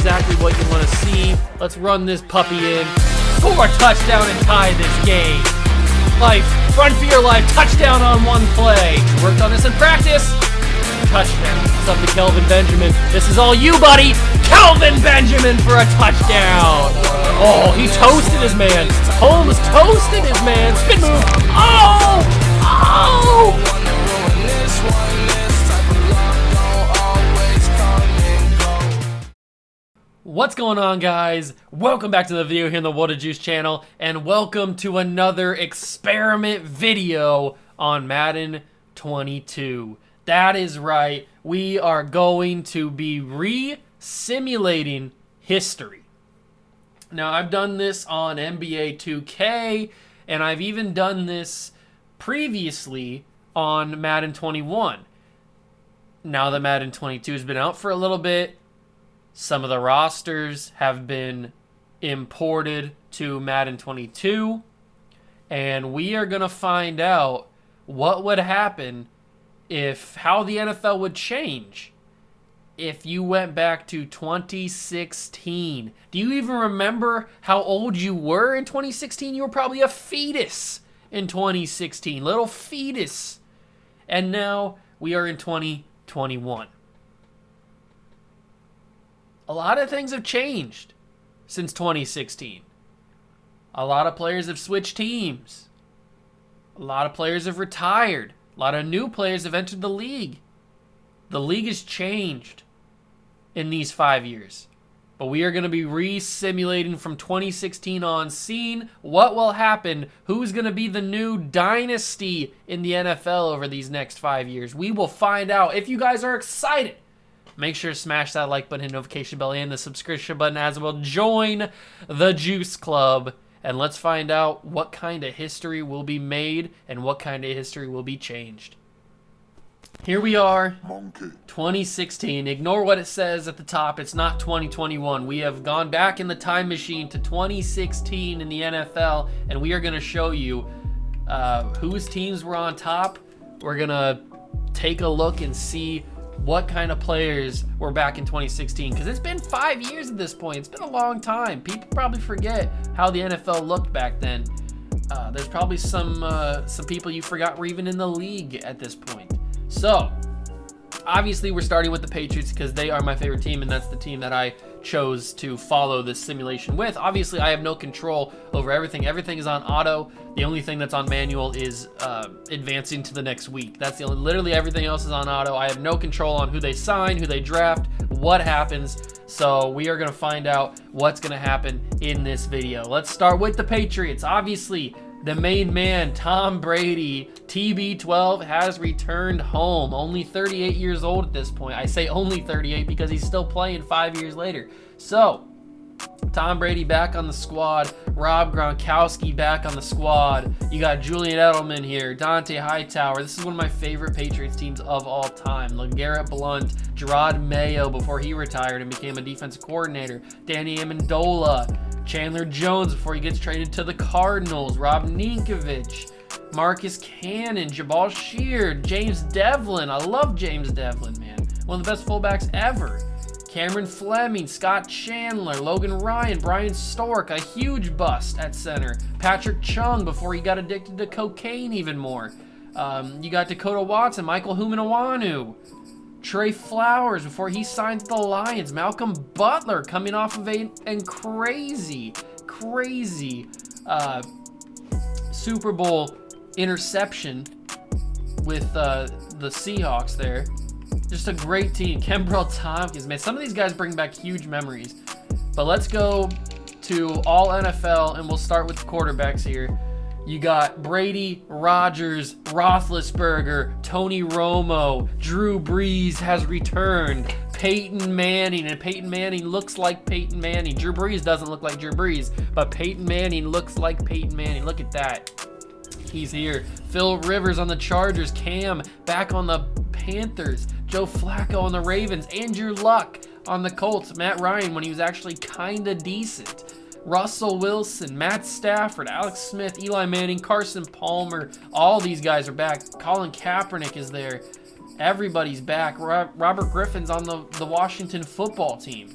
exactly what you want to see. Let's run this puppy in. Score a touchdown and tie this game. Life, run for your life, touchdown on one play. Worked on this in practice. Touchdown. It's up to Kelvin Benjamin. This is all you, buddy. Kelvin Benjamin for a touchdown. Oh, he toasted his man. Holmes toasted his man. Spin move. Oh! Oh! What's going on, guys? Welcome back to the video here on the Water Juice channel, and welcome to another experiment video on Madden 22. That is right, we are going to be re-simulating history. Now, I've done this on NBA 2K, and I've even done this previously on Madden 21. Now that Madden 22 has been out for a little bit, some of the rosters have been imported to Madden 22, and we are going to find out what would happen how the NFL would change if you went back to 2016. Do you even remember how old you were in 2016? You were probably a fetus in 2016, little fetus. And now we are in 2021. A lot of things have changed since 2016. A lot of players have switched teams. A lot of players have retired. A lot of new players have entered the league. The league has changed in these 5 years. But we are going to be re-simulating from 2016 on, seeing what will happen, who's going to be the new dynasty in the NFL over these next 5 years. We will find out. If you guys are excited, make sure to smash that like button, notification bell, and the subscription button as well. Join the Juice Club, and let's find out what kind of history will be made and what kind of history will be changed. Here we are, 2016. Ignore what it says at the top. It's not 2021. We have gone back in the time machine to 2016 in the NFL, and we are going to show you whose teams were on top. We're going to take a look and see what kind of players were back in 2016, because it's been 5 years at this point. It's been a long time. People probably forget how the NFL looked back then. There's probably some people you forgot were even in the league at this point. So obviously we're starting with the Patriots because they are my favorite team, and that's the team that I chose to follow this simulation with. Obviously I have no control over everything. Everything is on auto. The only thing that's on manual is advancing to the next week. That's the only, literally everything else is on auto. I have no control on who they sign, who they draft, what happens. So we are going to find out what's going to happen in this video. Let's start with the Patriots. Obviously the main man, Tom Brady, TB12, has returned home. Only 38 years old at this point. I say only 38 because he's still playing 5 years later. So Tom Brady back on the squad. Rob Gronkowski back on the squad. You got Julian Edelman here. Dante Hightower. This is one of my favorite Patriots teams of all time. LeGarrette Blount. Gerard Mayo before he retired and became a defensive coordinator. Danny Amendola. Chandler Jones before he gets traded to the Cardinals. Rob Ninkovich. Marcus Cannon. Jabal Sheard. James Devlin. I love James Devlin, man. One of the best fullbacks ever. Cameron Fleming, Scott Chandler, Logan Ryan, Brian Stork, a huge bust at center. Patrick Chung before he got addicted to cocaine even more. You got Dakota Watson, Michael Huminawanu, Trey Flowers before he signed to the Lions. Malcolm Butler coming off of a crazy Super Bowl interception with the Seahawks there. Just a great team. Kenbrell Tompkins, man. Some of these guys bring back huge memories. But let's go to all NFL, and we'll start with the quarterbacks here. You got Brady, Rodgers, Roethlisberger, Tony Romo, Drew Brees has returned, Peyton Manning, and Peyton Manning looks like Peyton Manning. Drew Brees doesn't look like Drew Brees, but Peyton Manning looks like Peyton Manning. Look at that. He's here. Phil Rivers on the Chargers, Cam back on the Panthers, Joe Flacco on the Ravens, Andrew Luck on the Colts, Matt Ryan when he was actually kinda decent, Russell Wilson, Matt Stafford, Alex Smith, Eli Manning, Carson Palmer, all these guys are back. Colin Kaepernick is there. Everybody's back. Robert Griffin's on the Washington football team.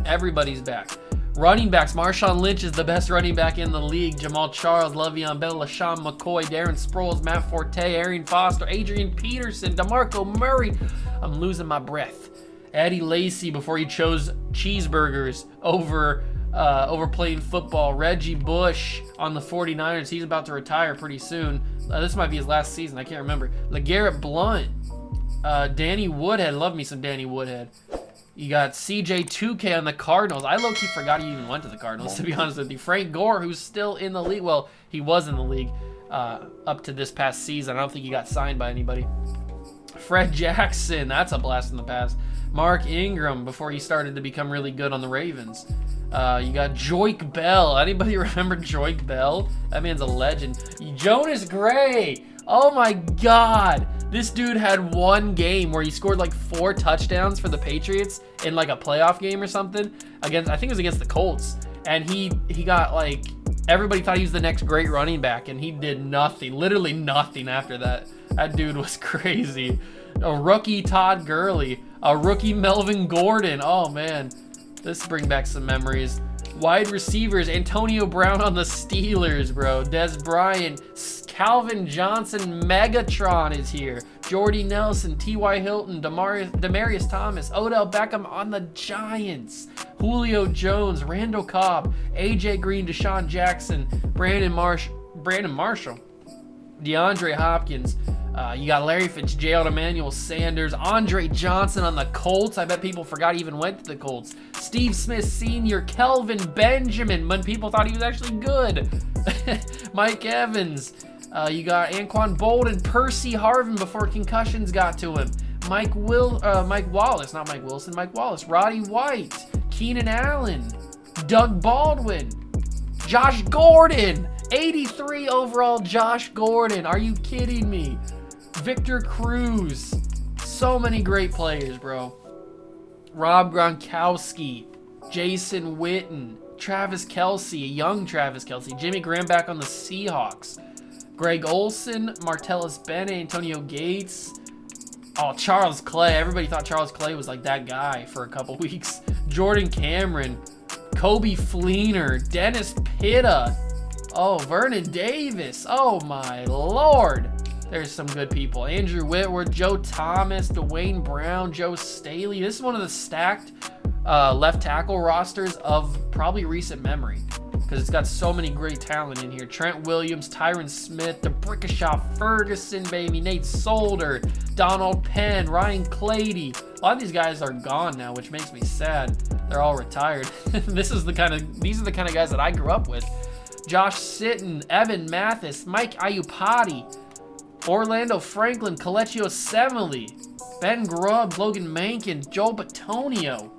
Everybody's back. Running backs, Marshawn Lynch is the best running back in the league. Jamal Charles, Le'Veon Bell, LaShawn McCoy, Darren Sproles, Matt Forte, Arian Foster, Adrian Peterson, DeMarco Murray. I'm losing my breath. Eddie Lacy before he chose cheeseburgers over playing football. Reggie Bush on the 49ers. He's about to retire pretty soon. This might be his last season. I can't remember. LeGarrette Blount. Danny Woodhead. Love me some Danny Woodhead. You got CJ2K on the Cardinals. I low-key forgot he even went to the Cardinals, to be honest with you. Frank Gore, who's still in the league. Well, he was in the league up to this past season. I don't think he got signed by anybody. Fred Jackson. That's a blast in the past. Mark Ingram before he started to become really good on the Ravens. You got Joique Bell. Anybody remember Joique Bell? That man's a legend. Jonas Gray. Oh my God. This dude had one game where he scored like 4 touchdowns for the Patriots in like a playoff game or something against, I think it was against the Colts. And he got like, everybody thought he was the next great running back, and he did nothing, literally nothing after that. That dude was crazy. A rookie Todd Gurley, a rookie Melvin Gordon. Oh man, this brings back some memories. Wide receivers, Antonio Brown on the Steelers, bro. Des Bryant, Calvin Johnson, Megatron is here. Jordy Nelson, T.Y. Hilton, Demaryius Thomas, Odell Beckham on the Giants. Julio Jones, Randall Cobb, A.J. Green, Deshaun Jackson, Brandon Marshall, DeAndre Hopkins. You got Larry Fitzgerald, Emmanuel Sanders, Andre Johnson on the Colts. I bet people forgot he even went to the Colts. Steve Smith Sr., Kelvin Benjamin, when people thought he was actually good. Mike Evans. You got Anquan Bolden, Percy Harvin before concussions got to him. Mike Wallace, not Mike Wilson, Mike Wallace. Roddy White, Keenan Allen, Doug Baldwin, Josh Gordon. 83 overall Josh Gordon. Are you kidding me? Victor Cruz. So many great players, bro. Rob Gronkowski, Jason Witten, Travis Kelce, young Travis Kelce, Jimmy Graham back on the Seahawks, Greg Olsen, Martellus Bennett, Antonio Gates. Oh, Charles Clay. Everybody thought Charles Clay was like that guy for a couple weeks. Jordan Cameron, Kobe Fleener, Dennis Pitta. Oh, Vernon Davis. Oh, my Lord. There's some good people. Andrew Whitworth, Joe Thomas, Dwayne Brown, Joe Staley. This is one of the stacked left tackle rosters of probably recent memory because it's got so many great talent in here. Trent Williams, Tyron Smith, DeBrickashaw Ferguson, baby, Nate Solder, Donald Penn, Ryan Clady. A lot of these guys are gone now, which makes me sad. They're all retired. These are the kind of guys that I grew up with. Josh Sitton, Evan Mathis, Mike Iupati, Orlando Franklin, Kelechi Osemele, Ben Grubb, Logan Mankin, Joel Bitonio.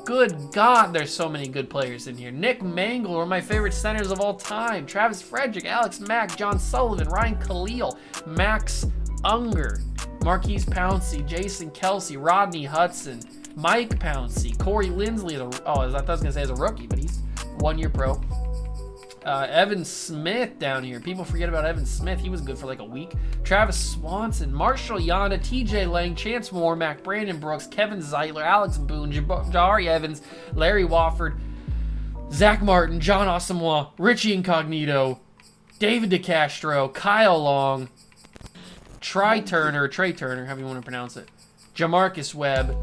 Good God, there's so many good players in here. Nick Mangle, one of my favorite centers of all time. Travis Frederick, Alex Mack, John Sullivan, Ryan Khalil, Max Unger, Marquise Pouncey, Jason Kelsey, Rodney Hudson, Mike Pouncey, Corey Linsley. I was going to say as a rookie, but he's 1-year pro. Evan Smith down here. People forget about Evan Smith. He was good for like a week. Travis Swanson, Marshall Yanda, TJ Lang, Chance Warmack, Brandon Brooks, Kevin Zeitler, Alex Boone, Jahari Evans, Larry Wofford, Zach Martin, John Asamoah, Richie Incognito, David DeCastro, Kyle Long, Trey Turner, however you want to pronounce it, Jamarcus Webb.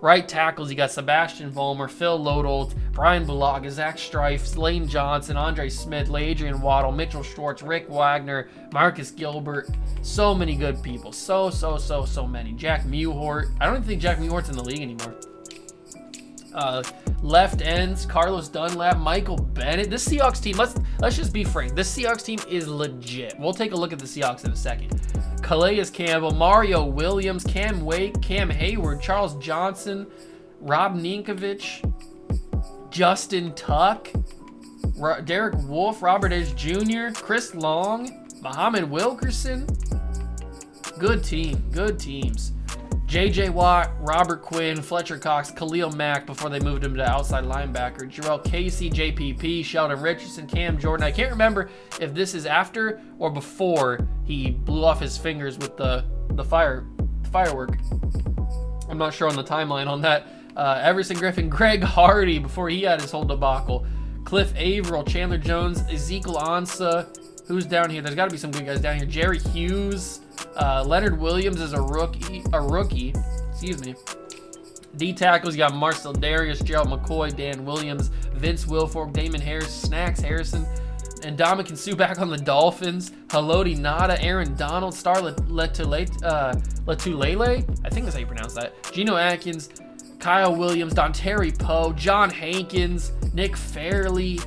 Right tackles, you got Sebastian Vollmer, Phil Lodolt, Brian Bulaga, Zach Strife, Lane Johnson, Andre Smith, Adrian Waddle, Mitchell Schwartz, Rick Wagner, Marcus Gilbert. So many good people. So many. Jack Mewhort. I don't even think Jack Mewhort's in the league anymore. Left ends, Carlos Dunlap, Michael Bennett. This Seahawks team, let's just be frank. This Seahawks team is legit. We'll take a look at the Seahawks in a second. Calais Campbell, Mario Williams, Cam Wake, Cam Hayward, Charles Johnson, Rob Ninkovich, Justin Tuck, Derek Wolfe, Robert Edge Jr., Chris Long, Muhammad Wilkerson. Good teams. J.J. Watt, Robert Quinn, Fletcher Cox, Khalil Mack before they moved him to outside linebacker, Jarrell Casey, JPP, Sheldon Richardson, Cam Jordan. I can't remember if this is after or before he blew off his fingers with the firework. I'm not sure on the timeline on that, Everson Griffin, Greg Hardy before he had his whole debacle. Cliff Averill, Chandler Jones, Ezekiel Ansah. Who's down here? There's got to be some good guys down here. Jerry Hughes, Leonard Williams is a rookie. Excuse me. D tackles, you got Marcel Darius, Gerald McCoy, Dan Williams, Vince Wilfork, Damon Harris, Snacks Harrison, and Ndamukong Suh back on the Dolphins. Haloti Nada, Aaron Donald, Star Latulele, I think that's how you pronounce that. Geno Atkins, Kyle Williams, Dontari Poe, John Hankins, Nick Fairley,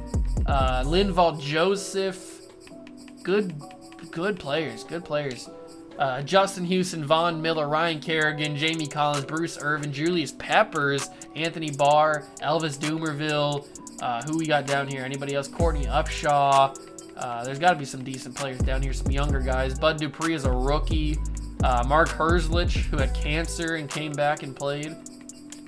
Linval Joseph. Good players. Justin Houston, Von Miller, Ryan Kerrigan, Jamie Collins, Bruce Irvin, Julius Peppers, Anthony Barr, Elvis Dumerville. Who we got down here? Anybody else? Courtney Upshaw. There's got to be some decent players down here, some younger guys. Bud Dupree is a rookie. Mark Herzlich, who had cancer and came back and played.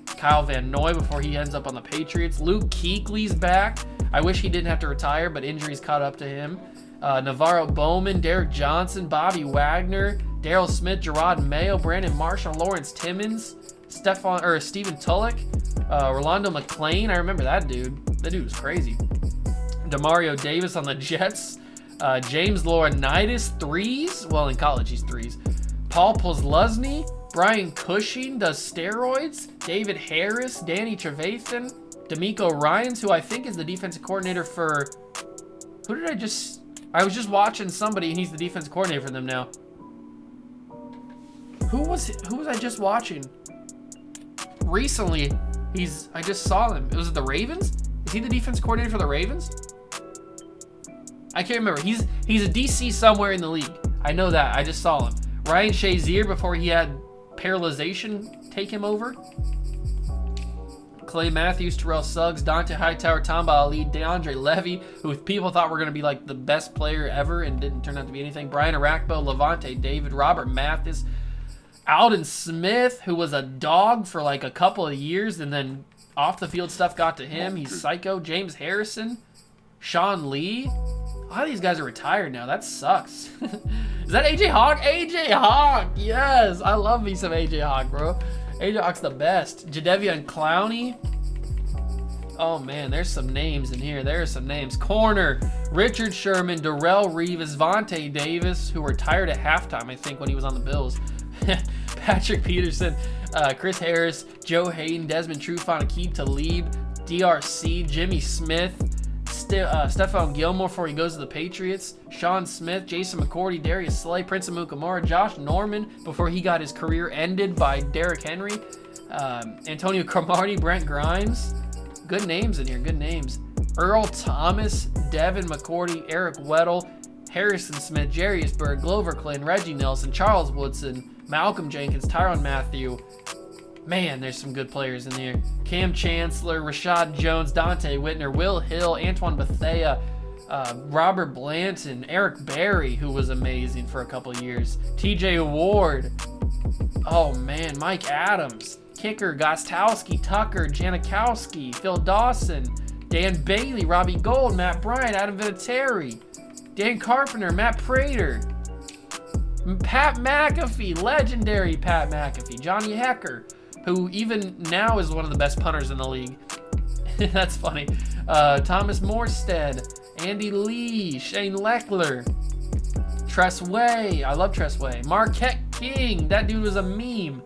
Kyle Van Noy before he ends up on the Patriots. Luke Kuechly's back. I wish he didn't have to retire, but injuries caught up to him. Navarro Bowman, Derek Johnson, Bobby Wagner, Daryl Smith, Gerard Mayo, Brandon Marshall, Lawrence Timmons, Stephen Tulloch, Rolando McClain. I remember that dude. That dude was crazy. Demario Davis on the Jets. James Laurinaitis, threes. Well, in college, he's threes. Paul Posluszny, Brian Cushing does steroids. David Harris, Danny Trevathan, D'Amico Ryans, who I think is the defensive coordinator for... Who did I was just watching somebody, and he's the defense coordinator for them now. Who was I just watching? Recently, I just saw him. Was it the Ravens? Is he the defense coordinator for the Ravens? I can't remember. He's a DC somewhere in the league. I know that. I just saw him. Ryan Shazier before he had paralyzation take him over. Clay Matthews, Terrell Suggs, Dante Hightower, Tamba Ali, DeAndre Levy, who people thought were going to be like the best player ever and didn't turn out to be anything. Brian Arakpo, Levante David, Robert Mathis, Alden Smith, who was a dog for like a couple of years and then off the field stuff got to him. He's psycho. James Harrison, Sean Lee. A lot of these guys are retired now. That sucks. Is that AJ Hawk? AJ Hawk! Yes! I love me some AJ Hawk, bro. AJ Hawk's the best. Jadeveon Clowney. Oh, man, there's some names in here. There are some names. Corner, Richard Sherman, Darrell Reeves, Vontae Davis, who retired at halftime, I think, when he was on the Bills. Patrick Peterson, Chris Harris, Joe Hayden, Desmond Trufant, Aqib Talib, DRC, Jimmy Smith, Stephon Gilmore before he goes to the Patriots, Sean Smith, Jason McCourty, Darius Slay, Prince Amukamara, Josh Norman before he got his career ended by Derrick Henry, Antonio Cromartie, Brent Grimes. Good names in here, good names. Earl Thomas, Devin McCourty, Eric Weddle, Harrison Smith, Jarius Byrd, Glover Clinton, Reggie Nelson, Charles Woodson, Malcolm Jenkins, Tyrann Mathieu. Man, there's some good players in here. Cam Chancellor, Rashad Jones, Dante Whitner, Will Hill, Antoine Bethea, Robert Blanton, Eric Berry, who was amazing for a couple of years. TJ Ward. Oh, man. Mike Adams. Kicker, Gostowski, Tucker, Janikowski, Phil Dawson, Dan Bailey, Robbie Gold, Matt Bryant, Adam Vinatieri, Dan Carpenter, Matt Prater, Pat McAfee, legendary Pat McAfee, Johnny Hecker, who even now is one of the best punters in the league. That's funny. Thomas Morstead, Andy Lee, Shane Leckler, Tress Way. I love Tress Way. Marquette King. That dude was a meme.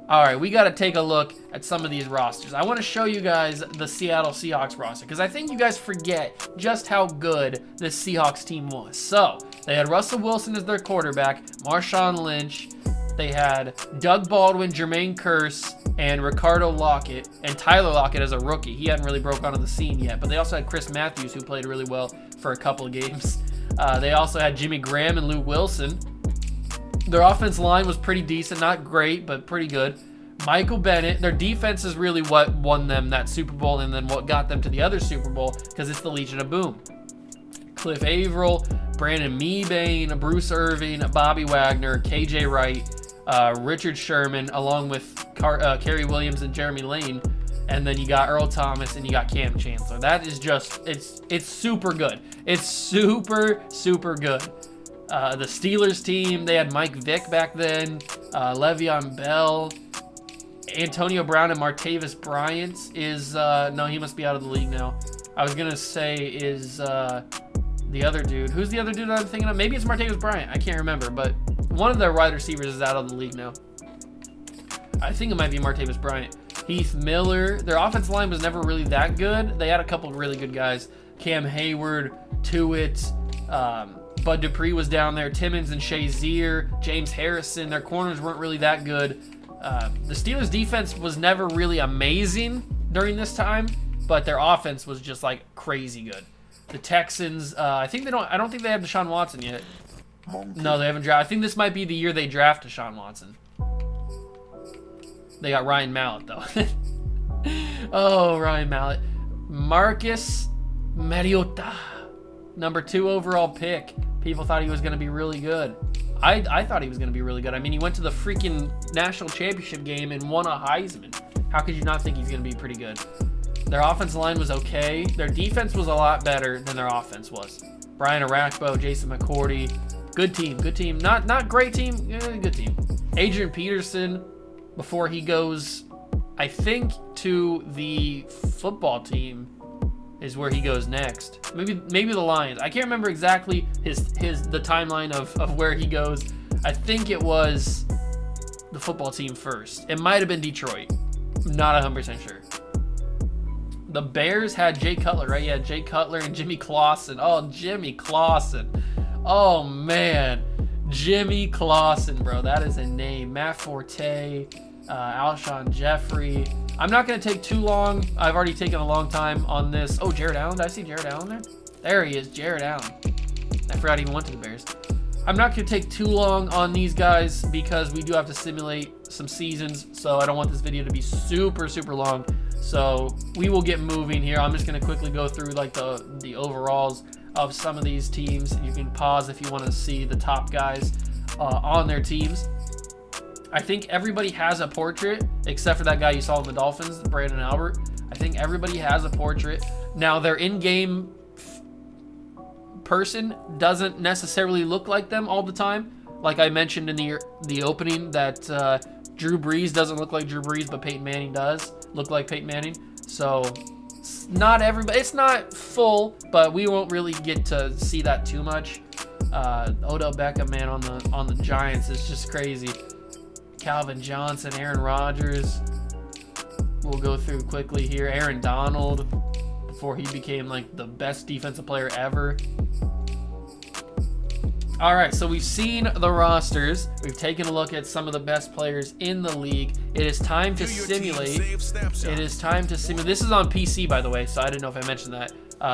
All right, we got to take a look at some of these rosters. I want to show you guys the Seattle Seahawks roster because I think you guys forget just how good this Seahawks team was. So, they had Russell Wilson as their quarterback, Marshawn Lynch. They had Doug Baldwin, Jermaine Kearse, and Ricardo Lockett, and Tyler Lockett as a rookie. He hadn't really broke onto the scene yet, but they also had Chris Matthews, who played really well for a couple of games. They also had Jimmy Graham and Luke Wilson. Their offense line was pretty decent, not great, but pretty good. Michael Bennett, their defense is really what won them that Super Bowl and then what got them to the other Super Bowl because it's the Legion of Boom. Cliff Averill, Brandon Mebane, Bruce Irving, Bobby Wagner, KJ Wright, Richard Sherman, along with Kerry Williams and Jeremy Lane. And then you got Earl Thomas and you got Cam Chancellor. That is just, it's super good. It's super, super good. The Steelers team, they had Mike Vick back then, Le'Veon Bell, Antonio Brown and Martavis Bryant is, no, he must be out of the league now. I was going to say is the other dude. Who's the other dude that I'm thinking of? Maybe it's Martavis Bryant. I can't remember, but one of their wide receivers is out of the league now. I think it might be Martavis Bryant. Heath Miller. Their offensive line was never really that good. They had a couple of really good guys. Cam Hayward, Tuitt, Bud Dupree was down there. Timmons and Shazier, James Harrison. Their corners weren't really that good. The Steelers' defense was never really amazing during this time, but their offense was just like crazy good. The Texans, I don't think they have Deshaun Watson yet. No, they haven't drafted. I think this might be the year they draft Deshaun Watson. They got Ryan Mallett, though. Oh, Ryan Mallett. Marcus Mariota, number 2 overall pick. People thought he was going to be really good. I thought he was going to be really good. I mean, he went to the freaking national championship game and won a Heisman. How could you not think he's going to be pretty good? Their offensive line was okay. Their defense was a lot better than their offense was. Brian Arakpo, Jason McCourty. Good team, good team. Not great team, good team. Adrian Peterson, before he goes, I think, to the football team is where he goes next. Maybe the Lions. I can't remember exactly the timeline of where he goes. I think it was the football team first. It might have been Detroit. Not 100% sure. The Bears had Jay Cutler, right? Yeah, Jay Cutler and Jimmy Clausen. Oh, Jimmy Clausen. Oh, man. Jimmy Clausen, bro. That is a name. Matt Forte, Alshon Jeffrey. I'm not going to take too long. I've already taken a long time on this. Oh, Jared Allen. Did I see Jared Allen there? There he is, Jared Allen. I forgot he even went to the Bears. I'm not going to take too long on these guys because we do have to simulate some seasons, so I don't want this video to be super, super long. So we will get moving here. I'm just going to quickly go through like the overalls of some of these teams. You can pause if you want to see the top guys on their teams. I think everybody has a portrait except for that guy you saw in the Dolphins, Brandon Albert. I think everybody has a portrait. Now, their in-game person doesn't necessarily look like them all the time. Like I mentioned in the opening that Drew Brees doesn't look like Drew Brees, but Peyton Manning does look like Peyton Manning. So not everybody, it's not full, but we won't really get to see that too much. Odell Beckham, man, on the Giants is just crazy. Calvin Johnson, Aaron Rodgers. We'll go through quickly here. Aaron Donald, before he became like the best defensive player ever. All right, so we've seen the rosters. We've taken a look at some of the best players in the league. It is time to simulate. It is time to simulate. This is on PC, by the way, so I didn't know if I mentioned that.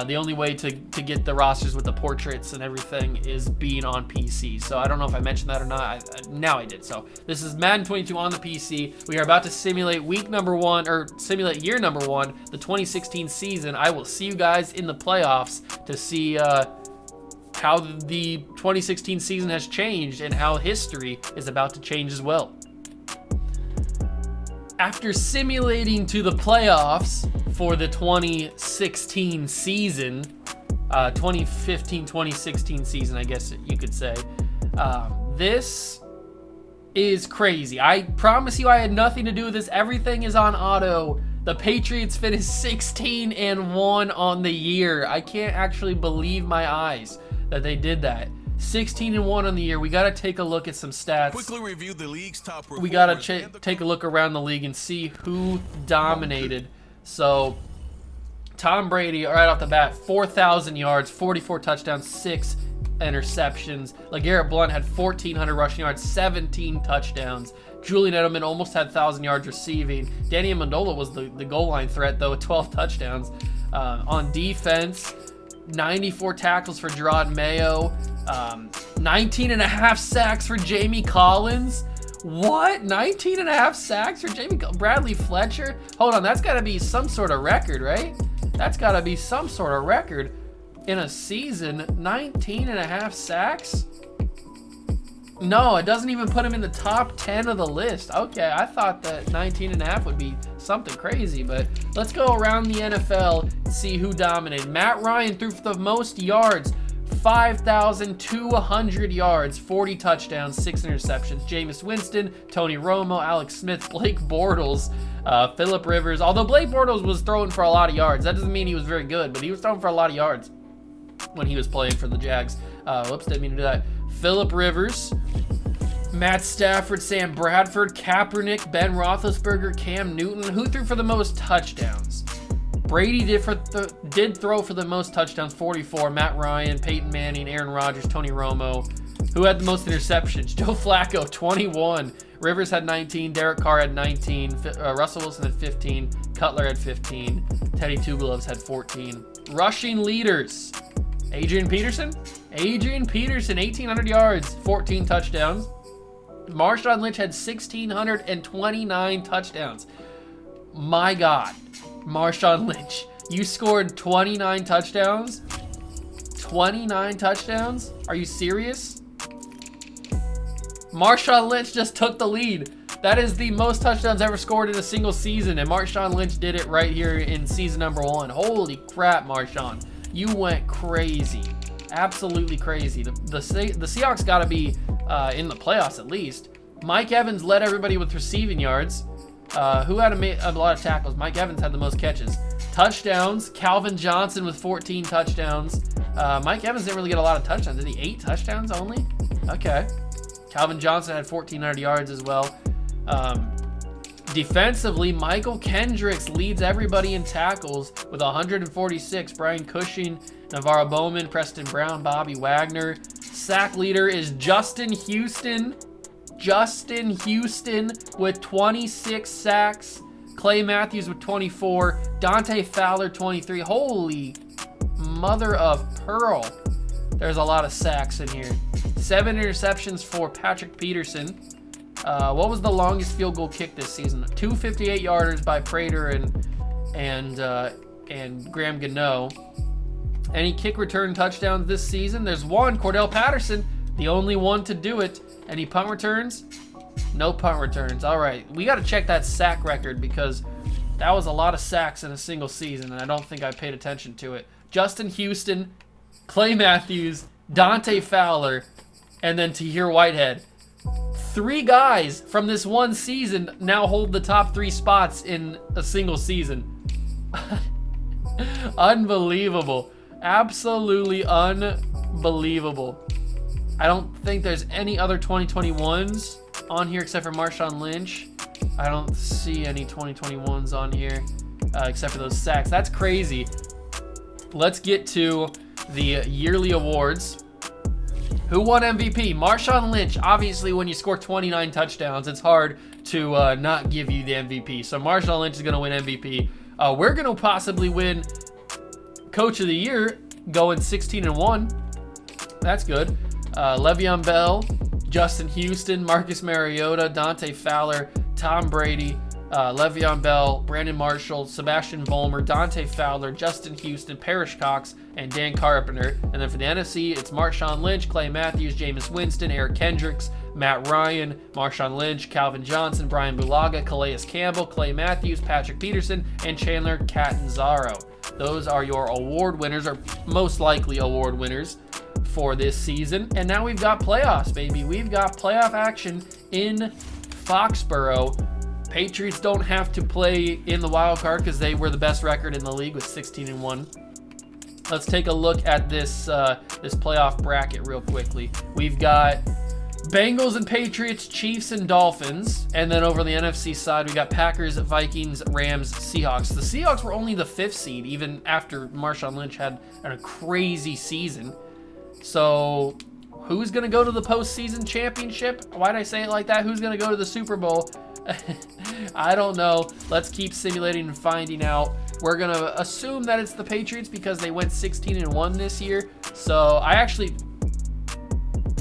The only way to get the rosters with the portraits and everything is being on PC. So I don't know if I mentioned that or not. Now I did. So this is Madden 22 on the PC. We are about to simulate week number 1, or simulate year number 1, the 2016 season. I will see you guys in the playoffs to see how the 2016 season has changed and how history is about to change as well. After simulating to the playoffs for the 2016 season, 2015-2016 season, I guess you could say, this is crazy. I promise you I had nothing to do with this. Everything is on auto. The Patriots finished 16-1 on the year. I can't actually believe my eyes that they did that. 16-1 on the year. We got to take a look at some stats. Quickly review the league's top we got to take a look around the league and see who dominated. So, Tom Brady, right off the bat, 4,000 yards, 44 touchdowns, 6 interceptions. LeGarrette Blount had 1,400 rushing yards, 17 touchdowns. Julian Edelman almost had 1,000 yards receiving. Danny Amendola was the goal line threat, though, with 12 touchdowns. On defense, 94 tackles for Gerard Mayo. 19.5 sacks for Jamie Collins. What? 19.5 sacks for Bradley Fletcher? Hold on, that's got to be some sort of record, right? That's got to be some sort of record in a season. 19.5 sacks? No, it doesn't even put him in the top 10 of the list. Okay, I thought that 19.5 would be something crazy, but let's go around the NFL and see who dominated. Matt Ryan threw for the most yards, 5,200 yards, 40 touchdowns, 6 interceptions. Jameis Winston, Tony Romo, Alex Smith, Blake Bortles, Phillip Rivers. Although Blake Bortles was throwing for a lot of yards. That doesn't mean he was very good, but he was throwing for a lot of yards when he was playing for the Jags. Whoops, didn't mean to do that. Phillip Rivers, Matt Stafford, Sam Bradford, Kaepernick, Ben Roethlisberger, Cam Newton. Who threw for the most touchdowns? Brady did throw for the most touchdowns, 44. Matt Ryan, Peyton Manning, Aaron Rodgers, Tony Romo. Who had the most interceptions? Joe Flacco, 21. Rivers had 19. Derek Carr had 19. Russell Wilson had 15. Cutler had 15. Teddy Two Gloves had 14. Rushing leaders. Adrian Peterson, 1,800 yards, 14 touchdowns. Marshawn Lynch had 1,629 touchdowns. My God, Marshawn Lynch, you scored 29 touchdowns? 29 touchdowns? Are you serious? Marshawn Lynch just took the lead. That is the most touchdowns ever scored in a single season, and Marshawn Lynch did it right here in season number 1. Holy crap, Marshawn. You went crazy. Absolutely crazy. The Seahawks got to be in the playoffs at least. Mike Evans led everybody with receiving yards. Who had a lot of tackles? Mike Evans had the most catches. Touchdowns, Calvin Johnson with 14 touchdowns. Mike Evans didn't really get a lot of touchdowns. Did he? 8 touchdowns only? Okay. Calvin Johnson had 1,400 yards as well. Defensively, Michael Kendricks leads everybody in tackles with 146. Brian Cushing, Navarro Bowman, Preston Brown, Bobby Wagner. Sack leader is Justin Houston. Justin Houston with 26 sacks. Clay Matthews with 24. Dante Fowler, 23. Holy mother of pearl. There's a lot of sacks in here. 7 interceptions for Patrick Peterson. What was the longest field goal kick this season? 2 58-yarders by Prater and Graham Gano. Any kick return touchdowns this season? There's one, Cordell Patterson, the only one to do it. Any punt returns? No punt returns. All right, we got to check that sack record because that was a lot of sacks in a single season, and I don't think I paid attention to it. Justin Houston, Clay Matthews, Dante Fowler, and then Tahir Whitehead. 3 guys from this one season now hold the top 3 spots in a single season. Unbelievable. Absolutely unbelievable. I don't think there's any other 2021s on here except for Marshawn Lynch. I don't see any 2021s on here except for those sacks. That's crazy. Let's get to the yearly awards. Who won MVP? Marshawn Lynch. Obviously, when you score 29 touchdowns, it's hard to not give you the MVP. So Marshawn Lynch is going to win MVP. We're going to possibly win Coach of the Year, going 16-1. That's good. Le'Veon Bell, Justin Houston, Marcus Mariota, Dante Fowler, Tom Brady, Le'Veon Bell, Brandon Marshall, Sebastian Vollmer, Dante Fowler, Justin Houston, Parrish Cox, and Dan Carpenter. And then for the NFC, it's Marshawn Lynch, Clay Matthews, Jameis Winston, Eric Kendricks, Matt Ryan, Marshawn Lynch, Calvin Johnson, Brian Bulaga, Calais Campbell, Clay Matthews, Patrick Peterson, and Chandler Catanzaro. Those are your award winners, or most likely award winners for this season. And now we've got playoffs, baby. We've got playoff action in Foxborough. Patriots don't have to play in the wild card because they were the best record in the league with 16-1. Let's take a look at this playoff bracket real quickly. We've got Bengals and Patriots, Chiefs and Dolphins, and then over the NFC side, we got Packers, Vikings, Rams, Seahawks. The Seahawks were only the 5th seed, even after Marshawn Lynch had a crazy season. So who's going to go to the postseason championship? Why'd I say it like that? Who's going to go to the Super Bowl? I don't know. Let's keep simulating and finding out. We're going to assume that it's the Patriots because they went 16-1 this year. So I actually...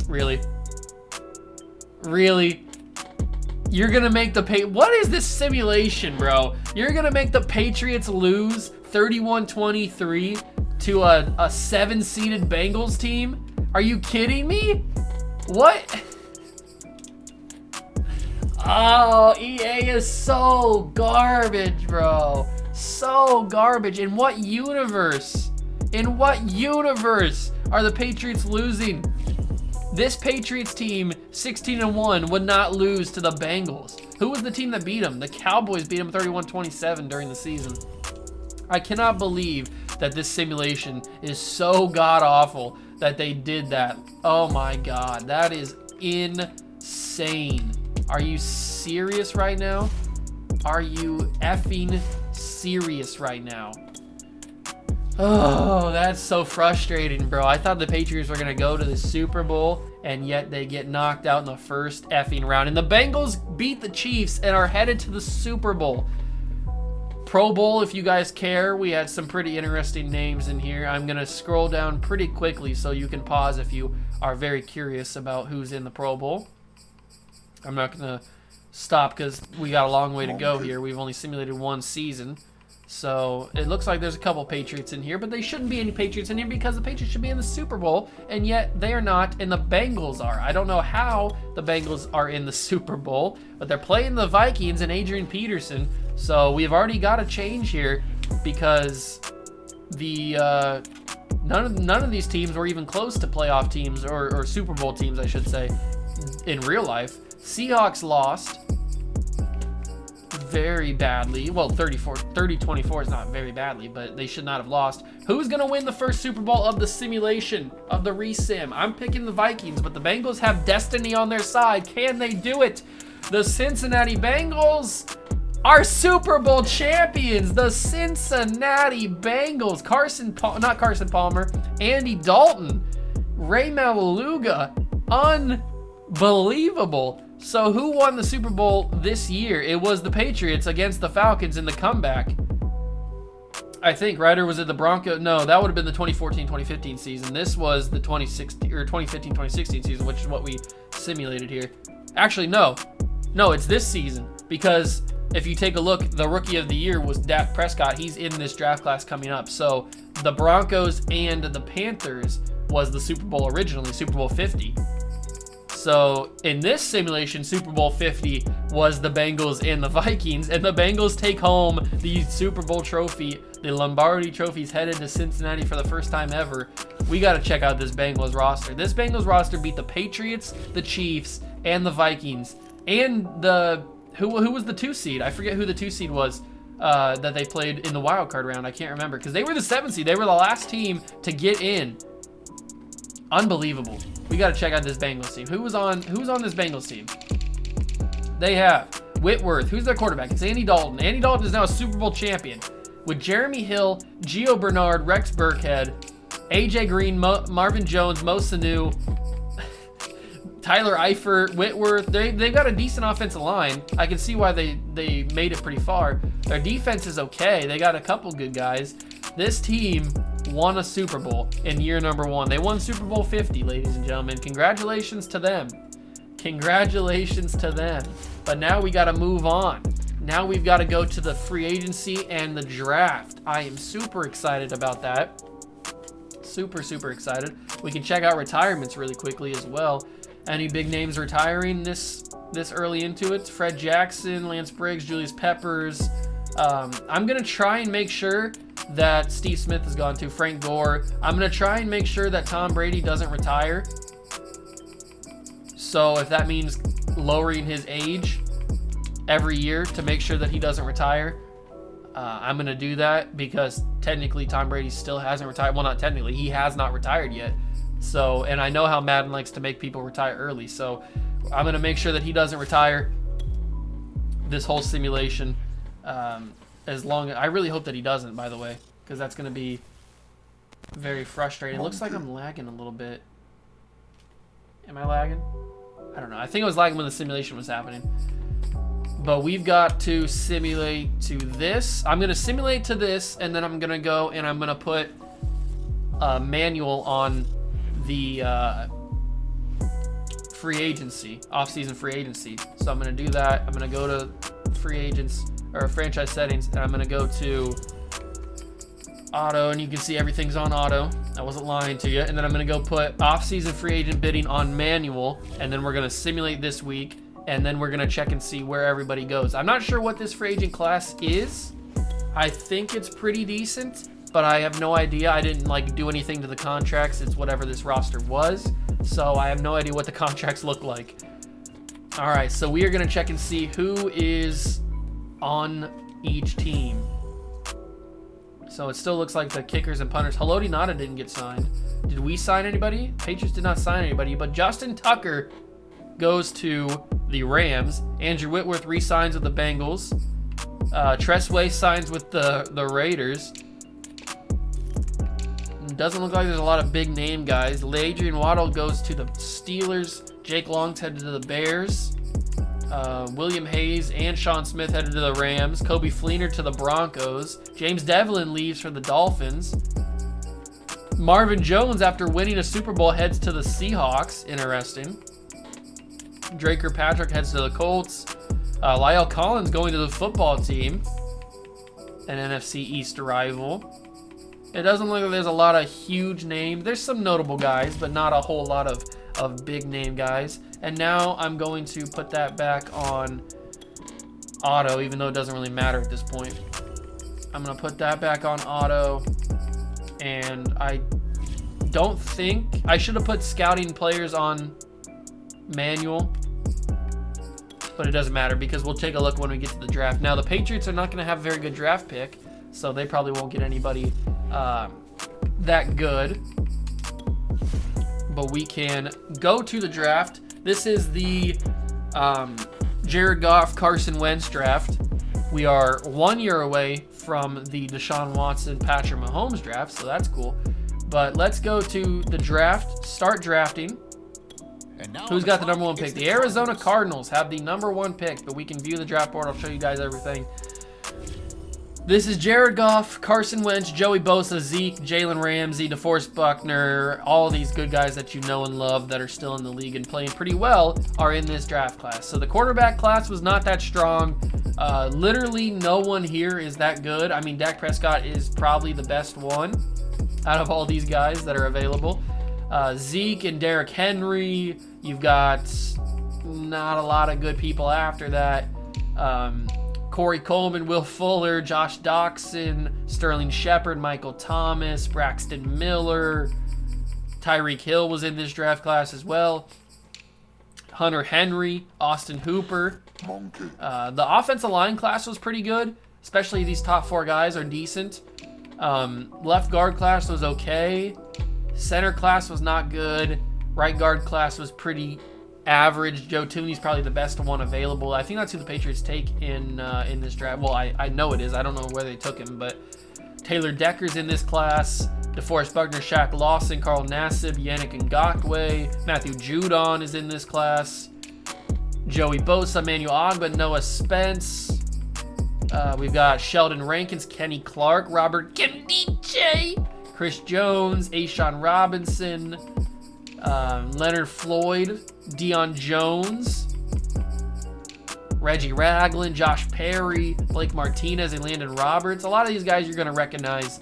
Really? You're going to make the... What is this simulation, bro? You're going to make the Patriots lose 31-23 to a 7-seeded Bengals team? Are you kidding me? What? Oh, EA is so garbage, bro. So garbage. In what universe? In what universe are the Patriots losing? This Patriots team, 16-1, would not lose to the Bengals. Who was the team that beat them? The Cowboys beat them 31-27 during the season. I cannot believe that this simulation is so god-awful that they did that. Oh my god, that is insane. Are you serious right now? Are you effing serious right now? Oh, that's so frustrating, bro. I thought the Patriots were going to go to the Super Bowl, and yet they get knocked out in the first effing round. And the Bengals beat the Chiefs and are headed to the Super Bowl. Pro Bowl, if you guys care, we had some pretty interesting names in here. I'm going to scroll down pretty quickly so you can pause if you are very curious about who's in the Pro Bowl. I'm not going to stop because we got a long way to go here. We've only simulated one season. So it looks like there's a couple Patriots in here, but they shouldn't be any Patriots in here because the Patriots should be in the Super Bowl, and yet they are not, and the Bengals are. I don't know how the Bengals are in the Super Bowl, but they're playing the Vikings and Adrian Peterson. So we've already got a change here because the none of these teams were even close to playoff teams or Super Bowl teams, I should say, in real life. Seahawks lost very badly. Well, 30-24 is not very badly, but they should not have lost. Who's going to win the first Super Bowl of the simulation, of the resim? I'm picking the Vikings, but the Bengals have destiny on their side. Can they do it? The Cincinnati Bengals are Super Bowl champions. The Cincinnati Bengals. Not Carson Palmer, Andy Dalton, Ray Maluga. Unbelievable. So who won the Super Bowl this year? It was the Patriots against the Falcons in the comeback. I think, right? Or was it the Broncos? No, that would have been the 2014-2015 season. This was the 2015-2016 season, which is what we simulated here. Actually, no. No, it's this season. Because if you take a look, the Rookie of the Year was Dak Prescott. He's in this draft class coming up. So the Broncos and the Panthers was the Super Bowl originally, Super Bowl 50. So in this simulation, Super Bowl 50 was the Bengals and the Vikings, and the Bengals take home the Super Bowl trophy. The Lombardi Trophy's headed to Cincinnati for the first time ever. We got to check out this Bengals roster. This Bengals roster beat the Patriots, the Chiefs, and the Vikings, and the who was the 2 seed? I forget who the 2 seed was that they played in the wild card round. I can't remember because they were the 7 seed. They were the last team to get in. Unbelievable. We got to check out this Bengals team. Who's on this Bengals team? They have Whitworth. Who's their quarterback? It's Andy Dalton. Andy Dalton is now a Super Bowl champion with Jeremy Hill, Gio Bernard, Rex Burkhead, AJ Green, Marvin Jones, Mo Sanu, Tyler Eifert, Whitworth. They've got a decent offensive line. I can see why they made it pretty far. Their defense is okay. They got a couple good guys. This team won a Super Bowl in year number 1. They won Super Bowl 50, ladies and gentlemen. Congratulations to them. Congratulations to them. But now we got to move on. Now we've got to go to the free agency and the draft. I am super excited about that. Super, super excited. We can check out retirements really quickly as well. Any big names retiring this early into it? Fred Jackson, Lance Briggs, Julius Peppers. I'm going to try and make sure that Steve Smith has gone to, Frank Gore. I'm going to try and make sure that Tom Brady doesn't retire. So if that means lowering his age every year to make sure that he doesn't retire, I'm going to do that because technically Tom Brady still hasn't retired. Well, not technically. He has not retired yet. So, and I know how Madden likes to make people retire early. So I'm going to make sure that he doesn't retire this whole simulation. I really hope that he doesn't, by the way, because that's going to be very frustrating. It looks like I'm lagging a little bit. Am I lagging? I don't know. I think I was lagging when the simulation was happening. But we've got to simulate to this. I'm going to simulate to this, and then I'm going to go and I'm going to put a manual on the free agency, off-season free agency. So I'm going to do that. I'm going to go to free agents or franchise settings, and I'm going to go to auto, and you can see everything's on auto. I wasn't lying to you. And then I'm going to go put off-season free agent bidding on manual, and then we're going to simulate this week, and then we're going to check and see where everybody goes. I'm not sure what this free agent class is. I think it's pretty decent. but I have no idea. I didn't like do anything to the contracts. It's whatever this roster was. So I have no idea what the contracts look like. All right, so we are going to check and see who is on each team. So it still looks like the kickers and punters. Haloti Ngata didn't get signed. Did we sign anybody? Patriots did not sign anybody, but Justin Tucker goes to the Rams. Andrew Whitworth re-signs with the Bengals. Tress Way signs with the Raiders. Doesn't look like there's a lot of big name guys. Adrian Waddle goes to the Steelers. Jake Long's headed to the Bears. William Hayes and Sean Smith headed to the Rams. Kobe Fleener to the Broncos. James Devlin leaves for the Dolphins. Marvin Jones, after winning a Super Bowl, heads to the Seahawks. Interesting. Drake Kirkpatrick heads to the Colts. Lyle Collins going to the football team. An NFC East rival. It doesn't look like there's a lot of huge names. There's some notable guys, but not a whole lot of big name guys. And now I'm going to put that back on auto, even though it doesn't really matter at this point. I'm going to put that back on auto. And I don't think... I should have put scouting players on manual. But it doesn't matter because we'll take a look when we get to the draft. Now, the Patriots are not going to have a very good draft pick, so they probably won't get anybody that good. But we can go to the draft. This is the Jared Goff, Carson Wentz draft. We are 1 year away from the Deshaun Watson, Patrick Mahomes draft, so that's cool. But let's go to the draft, start drafting. Who's got the number 1 pick? The Arizona Cardinals have the number 1 pick, but we can view the draft board. I'll show you guys everything. This is Jared Goff, Carson Wentz, Joey Bosa, Zeke, Jalen Ramsey, DeForest Buckner. All these good guys that you know and love that are still in the league and playing pretty well are in this draft class. So the quarterback class was not that strong. Literally no one here is that good. I mean, Dak Prescott is probably the best one out of all these guys that are available. Zeke and Derrick Henry. You've got not a lot of good people after that. Corey Coleman, Will Fuller, Josh Doxson, Sterling Shepard, Michael Thomas, Braxton Miller. Tyreek Hill was in this draft class as well. Hunter Henry, Austin Hooper. The offensive line class was pretty good, especially these top 4 guys are decent. Left guard class was okay. Center class was not good. Right guard class was pretty average. Joe Tooney's probably the best one available. I think that's who the Patriots take in this draft. Well, I know it is. I don't know where they took him, but Taylor Decker's in this class. DeForest Buckner, Shaq Lawson, Carl Nassib, Yannick Ngakoue, Matthew Judon is in this class. Joey Bosa, Emmanuel Ogbah, Noah Spence. We've got Sheldon Rankins, Kenny Clark, Robert Nkemdiche, Chris Jones, A'Shawn Robinson, Leonard Floyd, Deion Jones, Reggie Ragland, Josh Perry, Blake Martinez, and Landon Roberts. A lot of these guys you're going to recognize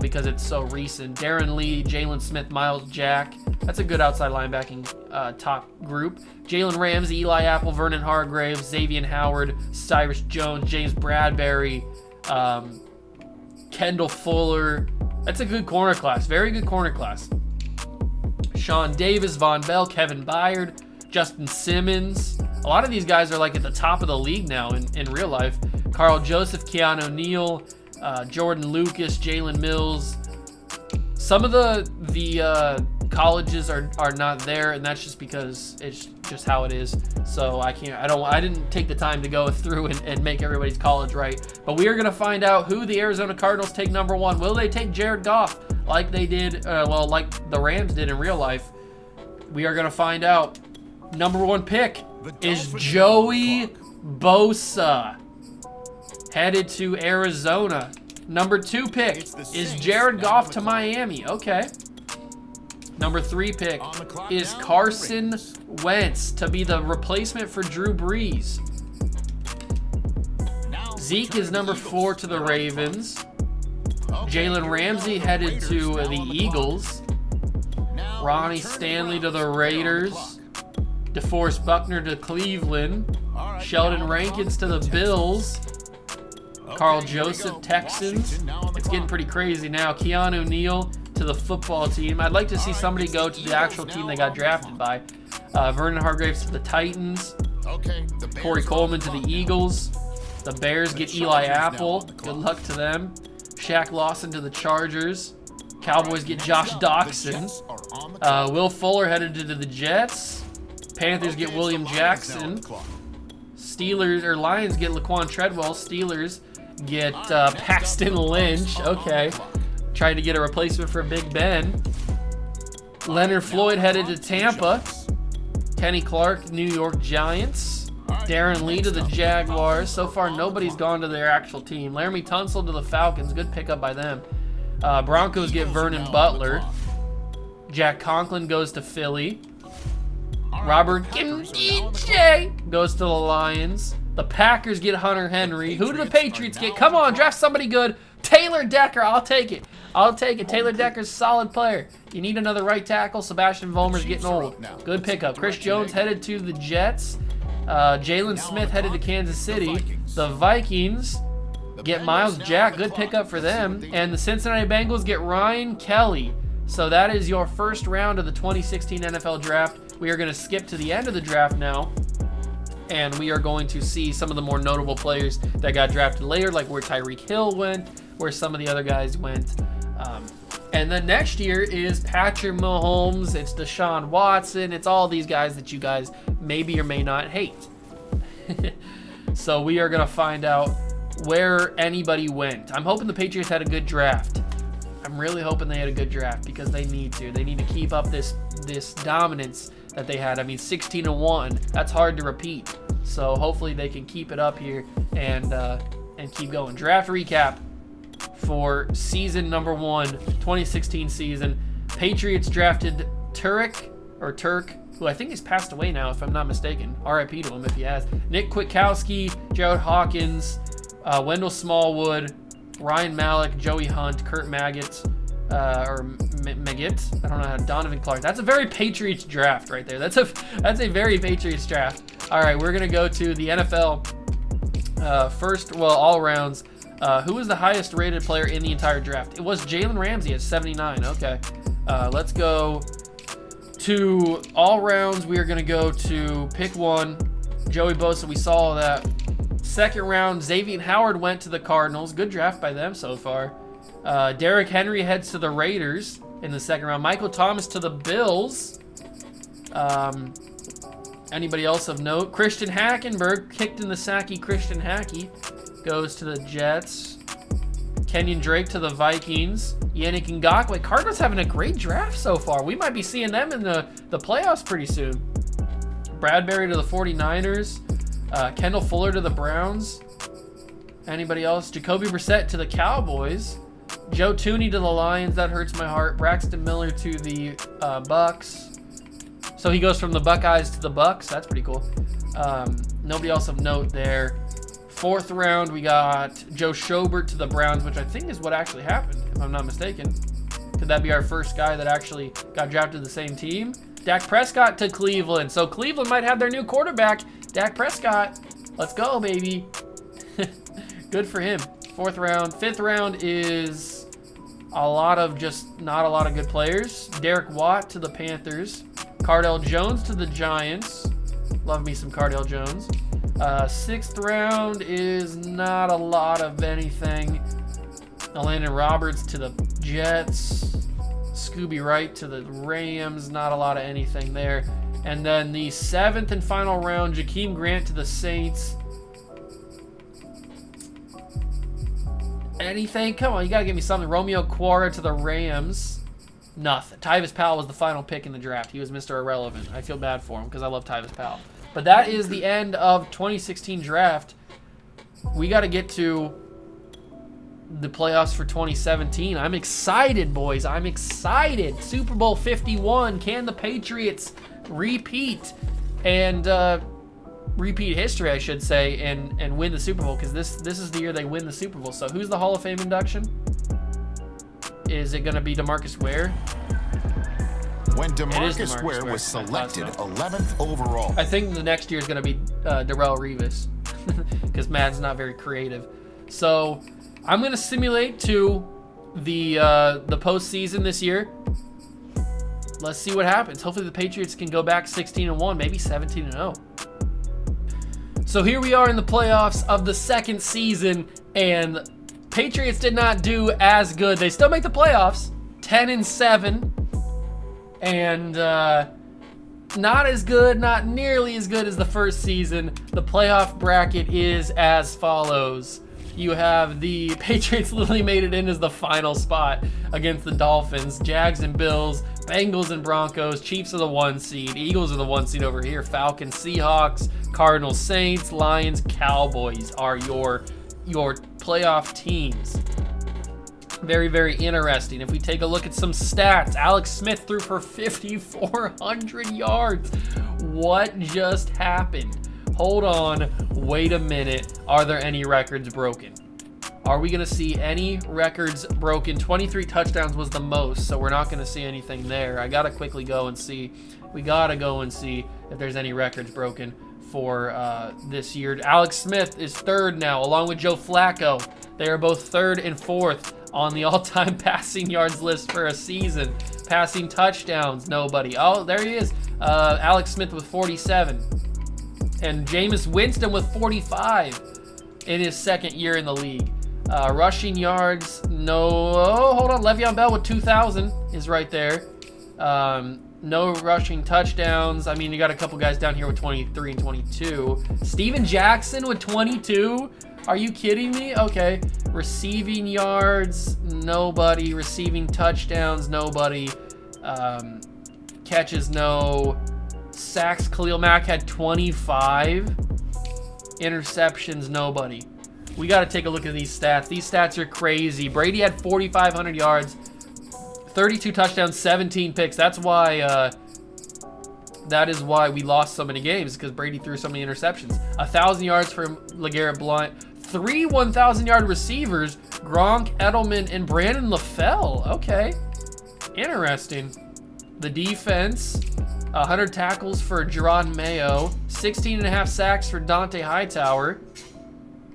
because it's so recent. Darren Lee, Jalen Smith, Miles Jack. That's a good outside linebacking top group. Jalen Ramsey, Eli Apple, Vernon Hargraves, Xavier Howard, Cyrus Jones, James Bradbury, Kendall Fuller. That's a good corner class. Very good corner class. Sean Davis, Von Bell, Kevin Byard, Justin Simmons. A lot of these guys are like at the top of the league now in real life. Carl Joseph, Keanu Neal, Jordan Lucas, Jalen Mills. Some of the colleges are not there, and that's just because it's just how it is. So I didn't take the time to go through and make everybody's college right. But we are going to find out who the Arizona Cardinals take number 1. Will they take Jared Goff like they did, like the Rams did in real life? We are going to find out. Number 1 pick is Joey Bosa, headed to Arizona. Number 2 pick is Jared Goff to Miami. Okay. Number 3 pick is Carson Wentz to be the replacement for Drew Brees. Zeke is number 4 to the Ravens. Jalen Ramsey headed to the Eagles. Ronnie Stanley to the Raiders. DeForest Buckner to Cleveland. Sheldon Rankins to the Bills. Carl Joseph, Texans. It's getting pretty crazy now. Keanu Neal to the football team. I'd like to see somebody go to the actual team they got drafted by. Vernon Hargreaves to the Titans. Corey Coleman to the Eagles. The Bears get Eli Apple. Good luck to them. Shaq Lawson to the Chargers. Cowboys get Josh Doxson. Will Fuller headed to the Jets. Panthers get William Jackson. Lions get Laquan Treadwell. Steelers get Paxton Lynch. Okay. Trying to get a replacement for Big Ben. Leonard Floyd headed to Tampa. Kenny Clark, New York Giants. Darren Lee to the Jaguars. So far, nobody's gone to their actual team. Laramie Tunsil to the Falcons. Good pickup by them. Broncos get Vernon Butler. Jack Conklin goes to Philly. Robert Nkemdiche goes to the Lions. The Packers get Hunter Henry. Who do the Patriots get? Come on, draft somebody good. Taylor Decker, I'll take it. I'll take it. Taylor Decker's a solid player. You need another right tackle. Sebastian Vollmer's getting old. Good pickup. Chris Jones headed to the Jets. Jalen Smith headed to Kansas City. The Vikings get Miles Jack. Good pickup for them. And the Cincinnati Bengals get Ryan Kelly. So that is your first round of the 2016 NFL Draft. We are going to skip to the end of the draft now. And we are going to see some of the more notable players that got drafted later, like where Tyreek Hill went, where some of the other guys went. And then next year is Patrick Mahomes, it's Deshaun Watson, it's all these guys that you guys maybe or may not hate. So we are going to find out where anybody went. I'm hoping the Patriots had a good draft. I'm really hoping they had a good draft because they need to. They need to keep up this dominance that they had. I mean, 16-1, that's hard to repeat. So hopefully they can keep it up here and keep going. Draft recap for season number 1, 2016 season. Patriots drafted Turk, who I think has passed away now, if I'm not mistaken. RIP to him if he has. Nick Kwiatkowski, Jared Hawkins, Wendell Smallwood, Ryan Mallett, Joey Hunt, Kurt Maggitt, Maggitt. I don't know how. Donovan Clark. That's a very Patriots draft right there. That's a very Patriots draft. All right, we're gonna go to the NFL first. Well, all rounds. Who was the highest rated player in the entire draft? It was Jalen Ramsey at 79. Okay. Let's go to all rounds. We are gonna go to pick one. Joey Bosa. We saw that. Second round, Xavier Howard went to the Cardinals. Good draft by them so far. Derrick Henry heads to the Raiders in the second round. Michael Thomas to the Bills. Anybody else of note? Christian Hackenberg, kicked in the sacky Christian Hackey, goes to the Jets. Kenyon Drake to the Vikings. Yannick Ngakoue. Cardinals having a great draft so far. We might be seeing them in the playoffs pretty soon. Bradbury to the 49ers. Kendall Fuller to the Browns. Anybody else? Jacoby Brissett to the Cowboys. Joe Thuney to the Lions. That hurts my heart. Braxton Miller to the Bucks. So he goes from the Buckeyes to the Bucks. That's pretty cool. Nobody else of note there. Fourth round, we got Joe Schobert to the Browns, which I think is what actually happened, if I'm not mistaken. Could that be our first guy that actually got drafted to the same team? Dak Prescott to Cleveland. So Cleveland might have their new quarterback, Dak Prescott. Let's go, baby. Good for him. Fourth round. Fifth round is a lot of just not a lot of good players. Derek Watt to the Panthers. Cardell Jones to the Giants. Love me some Cardell Jones. Sixth round is not a lot of anything. Landon Roberts to the Jets. Scooby Wright to the Rams. Not a lot of anything there. And then the seventh and final round, Jakeem Grant to the Saints. Anything? Come on, you gotta give me something. Romeo Quara to the Rams. Nothing. Tyvis Powell was the final pick in the draft. He was Mr. Irrelevant. I feel bad for him because I love Tyvis Powell. But that is the end of 2016 draft. We got to get to the playoffs for 2017. I'm excited, boys. I'm excited. Super Bowl 51. Can the Patriots repeat and repeat history, I should say, and win the Super Bowl? Because this is the year they win the Super Bowl. So who's the Hall of Fame induction? Is it going to be DeMarcus Ware? When DeMarcus Ware was selected 11th overall. I think the next year is going to be Darrelle Revis because Mad's not very creative. So I'm going to simulate to the postseason this year. Let's see what happens. Hopefully the Patriots can go back 16-1, maybe 17-0. So here we are in the playoffs of the second season, and Patriots did not do as good. They still make the playoffs, 10-7, and not as good, not nearly as good as the first season. The playoff bracket is as follows. You have the Patriots literally made it in as the final spot against the Dolphins, Jags and Bills, Bengals and Broncos, Chiefs are the 1 seed, Eagles are the 1 seed over here, Falcons, Seahawks, Cardinals, Saints, Lions, Cowboys are your playoff teams. Very, very interesting. If we take a look at some stats, Alex Smith threw for 5,400 yards. What just happened? Hold on, wait a minute. Are there any records broken? Are we going to see any records broken? 23 touchdowns was the most, so we're not going to see anything there. I got to quickly go and see. We got to go and see if there's any records broken for this year. Alex Smith is third now, along with Joe Flacco. They are both third and fourth on the all-time passing yards list for a season. Passing touchdowns, nobody. Oh, there he is. Alex Smith with 47. And Jameis Winston with 45 in his second year in the league. Rushing yards, no. Oh, hold on. Le'Veon Bell with 2,000 is right there. No rushing touchdowns. I mean, you got a couple guys down here with 23 and 22. Steven Jackson with 22. Are you kidding me? Okay. Receiving yards, nobody. Receiving touchdowns, nobody. Catches, no. Sacks, Khalil Mack had 25. Interceptions, nobody. We got to take a look at these stats. These stats are crazy. Brady had 4,500 yards, 32 touchdowns, 17 picks. That is why we lost so many games, because Brady threw so many interceptions. 1,000 yards from LeGarrette Blount. 3 1,000-yard receivers, Gronk, Edelman, and Brandon LaFell. Okay, interesting. The defense, 100 tackles for Jerod Mayo, 16.5 sacks for Dante Hightower,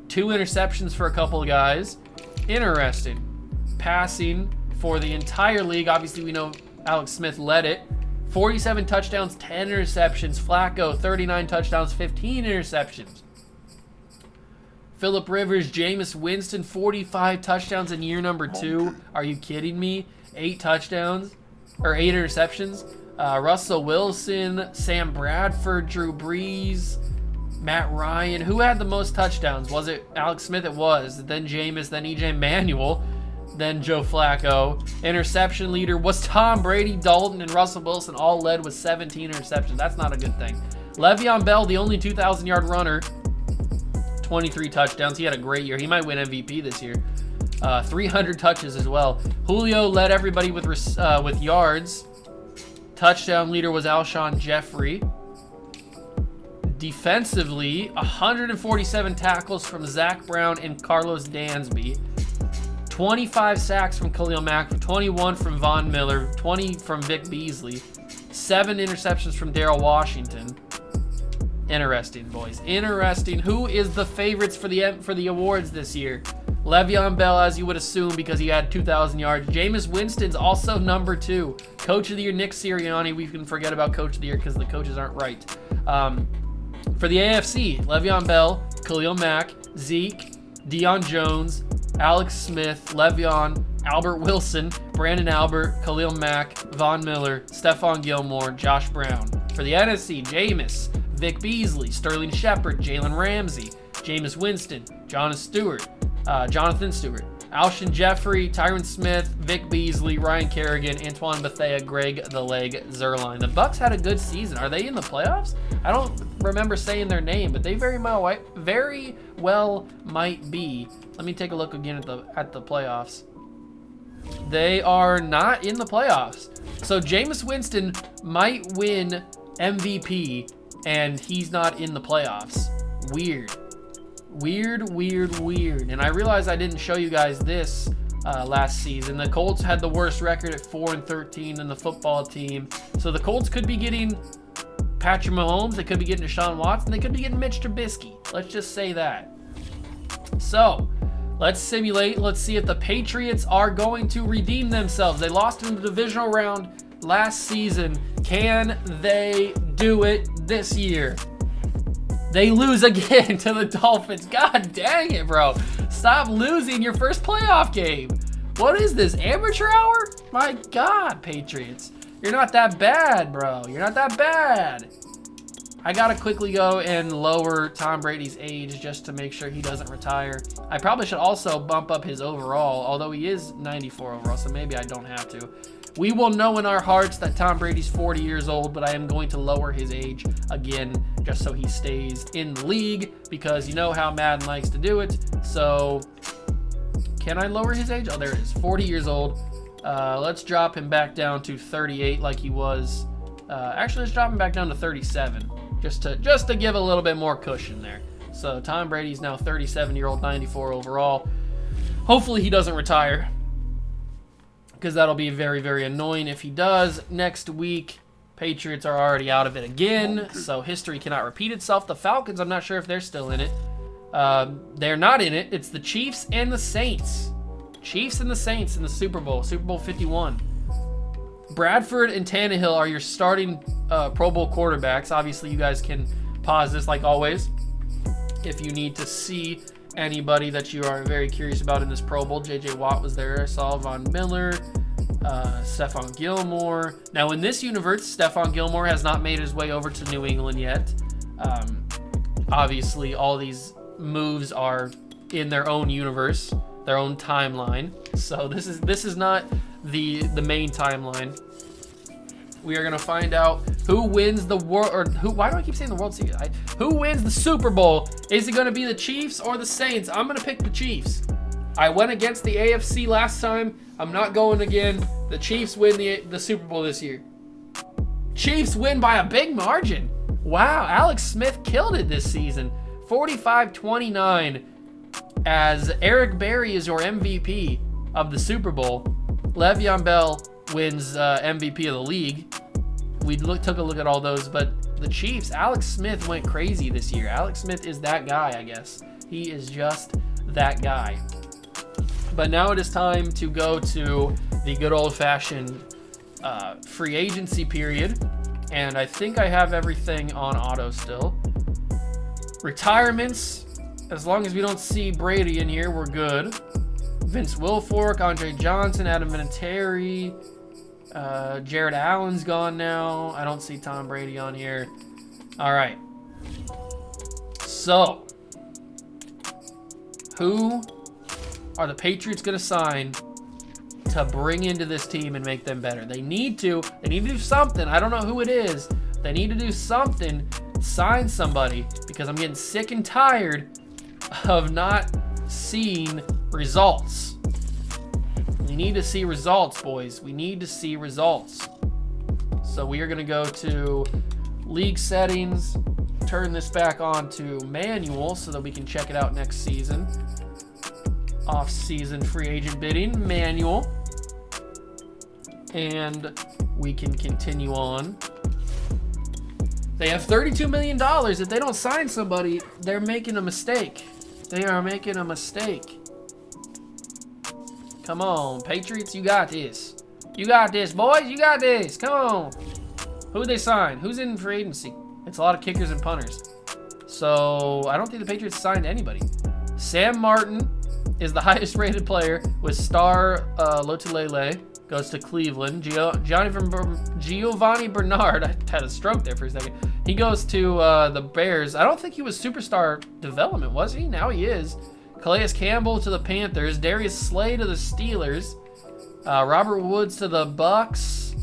2 interceptions for a couple of guys. Interesting. Passing for the entire league, obviously we know Alex Smith led it. 47 touchdowns, 10 interceptions. Flacco, 39 touchdowns, 15 interceptions. Phillip Rivers, Jameis Winston, 45 touchdowns in year number 2. Are you kidding me? 8 touchdowns, or 8 interceptions. Russell Wilson, Sam Bradford, Drew Brees, Matt Ryan. Who had the most touchdowns? Was it Alex Smith? It was. Then Jameis, then EJ Manuel, then Joe Flacco. Interception leader was Tom Brady, Dalton, and Russell Wilson, all led with 17 interceptions. That's not a good thing. Le'Veon Bell, the only 2,000-yard runner, 23 touchdowns. He had a great year. He might win MVP this year. 300 touches as well. Julio led everybody with yards. Touchdown leader was Alshon Jeffrey. Defensively, 147 tackles from Zach Brown and Carlos Dansby. 25 sacks from Khalil Mack, 21 from Von Miller, 20 from Vic Beasley, 7 interceptions from Darrell Washington. Interesting, boys. Interesting. Who is the favorites for the awards this year? Le'Veon Bell, as you would assume, because he had 2,000 yards. Jameis Winston's also number 2. Coach of the year, Nick Sirianni. We can forget about Coach of the year because the coaches aren't right. For the AFC, Le'Veon Bell, Khalil Mack, Zeke, Deion Jones, Alex Smith, Le'Veon, Albert Wilson, Brandon Albert, Khalil Mack, Von Miller, Stephon Gilmore, Josh Brown. For the NFC, Jameis, Vic Beasley, Sterling Shepard, Jalen Ramsey, Jameis Winston, Jonathan Stewart, Alshon Jeffrey, Tyron Smith, Vic Beasley, Ryan Kerrigan, Antoine Bethea, Greg the Leg Zuerlein. The Bucs had a good season. Are they in the playoffs? I don't remember saying their name, but they very well might be. Let me take a look again at the playoffs. They are not in the playoffs. So Jameis Winston might win MVP, and he's not in the playoffs. Weird. And I realize I didn't show you guys this last season. The Colts had the worst record at 4-13 in the football team. So the Colts could be getting Patrick Mahomes. They could be getting Deshaun Watson. They could be getting Mitch Trubisky. Let's just say that. So Let's simulate. Let's see if the Patriots are going to redeem themselves. They lost in the divisional round last season. Can they do it this year? They lose again to the Dolphins. God dang it, bro. Stop losing your first playoff game. What is this, amateur hour? My God, Patriots. You're not that bad, bro. You're not that bad. I gotta quickly go and lower Tom Brady's age just to make sure he doesn't retire. I probably should also bump up his overall, although he is 94 overall, so maybe I don't have to. We will know in our hearts that Tom Brady's 40 years old, but I am going to lower his age again just so he stays in the league, because you know how Madden likes to do it. So, can I lower his age? Oh, there it is, 40 years old. Let's drop him back down to 38 like he was. Actually, let's drop him back down to 37. Just to give a little bit more cushion there. So Tom Brady's now 37-year-old, 94 overall. Hopefully he doesn't retire, because that'll be very, very annoying if he does. Next week, Patriots are already out of it again, so history cannot repeat itself. The Falcons, I'm not sure if they're still in it. They're not in it. It's the Chiefs and the Saints. Chiefs and the Saints in the Super Bowl, Super Bowl 51. Bradford and Tannehill are your starting Pro Bowl quarterbacks. Obviously, you guys can pause this like always if you need to see anybody that you are very curious about in this Pro Bowl. J.J. Watt was there. I saw Von Miller, Stephon Gilmore. Now, in this universe, Stephon Gilmore has not made his way over to New England yet. Obviously, all these moves are in their own universe, their own timeline. So this is not the main timeline. We are gonna find out who wins the world, or who? Why do I keep saying the World Series? Who wins the Super Bowl? Is it gonna be the Chiefs or the Saints? I'm gonna pick the Chiefs. I went against the AFC last time. I'm not going again. The Chiefs win the Super Bowl this year. Chiefs win by a big margin. Wow, Alex Smith killed it this season. 45-29. As Eric Berry is your MVP of the Super Bowl. Le'Veon Bell wins MVP of the league. We took a look at all those, but the Chiefs, Alex Smith went crazy this year. Alex Smith is that guy, I guess. He is just that guy. But now it is time to go to the good old-fashioned free agency period, and I think I have everything on auto still. Retirements, as long as we don't see Brady in here, we're good. Vince Wilfork, Andre Johnson, Adam Vinatieri, Jared Allen's gone now. I don't see Tom Brady on here. All right. So, who are the Patriots going to sign to bring into this team and make them better? They need to do something. I don't know who it is. They need to do something, sign somebody, because I'm getting sick and tired of not seeing results. We need to see results, boys. We need to see results. So we are going to go to league settings, turn this back on to manual so that we can check it out next season. Off-season free agent bidding, manual. And we can continue on. They have $32 million. If they don't sign somebody, they're making a mistake. They are making a mistake. Come on, Patriots, you got this. You got this, boys. You got this. Come on. Who they sign? Who's in free agency? It's a lot of kickers and punters. So I don't think the Patriots signed anybody. Sam Martin is the highest rated player with Star Lotulelei. Goes to Cleveland. Giovanni Bernard, I had a stroke there for a second. He goes to the Bears. I don't think he was superstar development, was he? Now he is. Calais Campbell to the Panthers. Darius Slay to the Steelers. Robert Woods to the Bucks.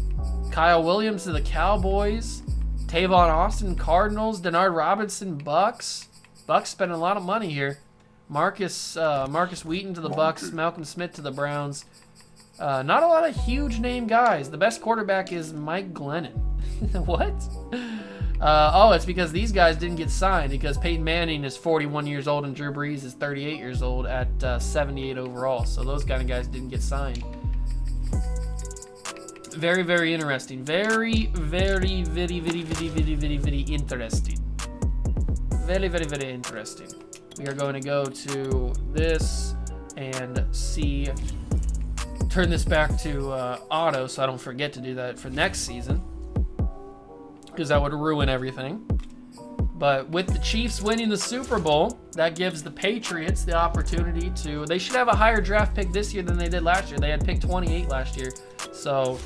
Kyle Williams to the Cowboys. Tavon Austin, Cardinals. Denard Robinson, Bucks. Bucks spending a lot of money here. Marcus Wheaton to the Bucks. Malcolm Smith to the Browns. Not a lot of huge name guys. The best quarterback is Mike Glennon. What? It's because these guys didn't get signed, because Peyton Manning is 41 years old and Drew Brees is 38 years old at 78 overall. So those kind of guys didn't get signed. Very, very interesting. Very, very, very, very, very, very, very, very interesting. Very, very, very interesting. We are going to go to this. and turn this back to auto so I don't forget to do that for next season, because that would ruin everything. But with the Chiefs winning the Super Bowl, that gives the Patriots the opportunity to, they should have a higher draft pick this year than they did last year. They had pick 28 last year. So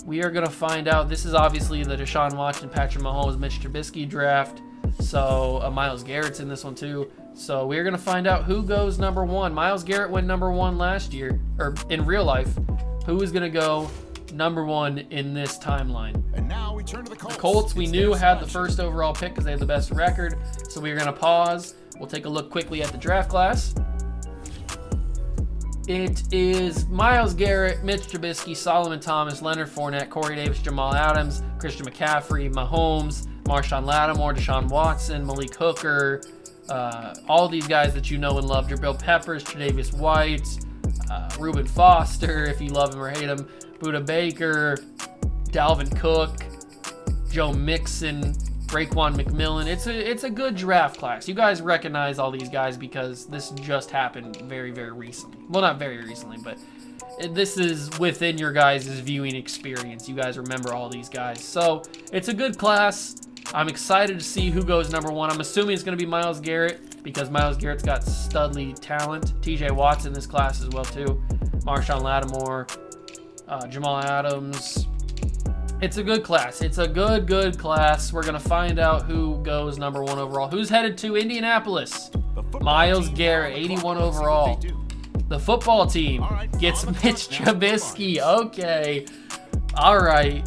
we are going to find out. This is obviously the Deshaun Watson, Patrick Mahomes, Mitch Trubisky draft. So Myles Garrett's in this one too. So we're going to find out who goes number 1. Myles Garrett went number 1 last year, or in real life. Who is going to go number 1 in this timeline? And now we turn to the Colts. The Colts, we knew, had the first overall pick because they had the best record. So we're going to pause. We'll take a look quickly at the draft class. It is Myles Garrett, Mitch Trubisky, Solomon Thomas, Leonard Fournette, Corey Davis, Jamal Adams, Christian McCaffrey, Mahomes, Marshawn Lattimore, Deshaun Watson, Malik Hooker, all these guys that you know and love. Jabril Peppers, Tre'Davious White, Reuben Foster, if you love him or hate him, Budda Baker, Dalvin Cook, Joe Mixon, Raekwon McMillan. It's a good draft class. You guys recognize all these guys because this just happened very, very recently. Well, not very recently, but this is within your guys' viewing experience. You guys remember all these guys. So it's a good class. I'm excited to see who goes number 1. I'm assuming it's going to be Myles Garrett because Myles Garrett's got studly talent. TJ Watt's in this class as well too. Marshawn Lattimore, Jamal Adams. It's a good class. It's a good class. We're going to find out who goes number 1 overall. Who's headed to Indianapolis? Myles Garrett, 81 overall. The football team gets Mitch Trubisky. Okay. All right.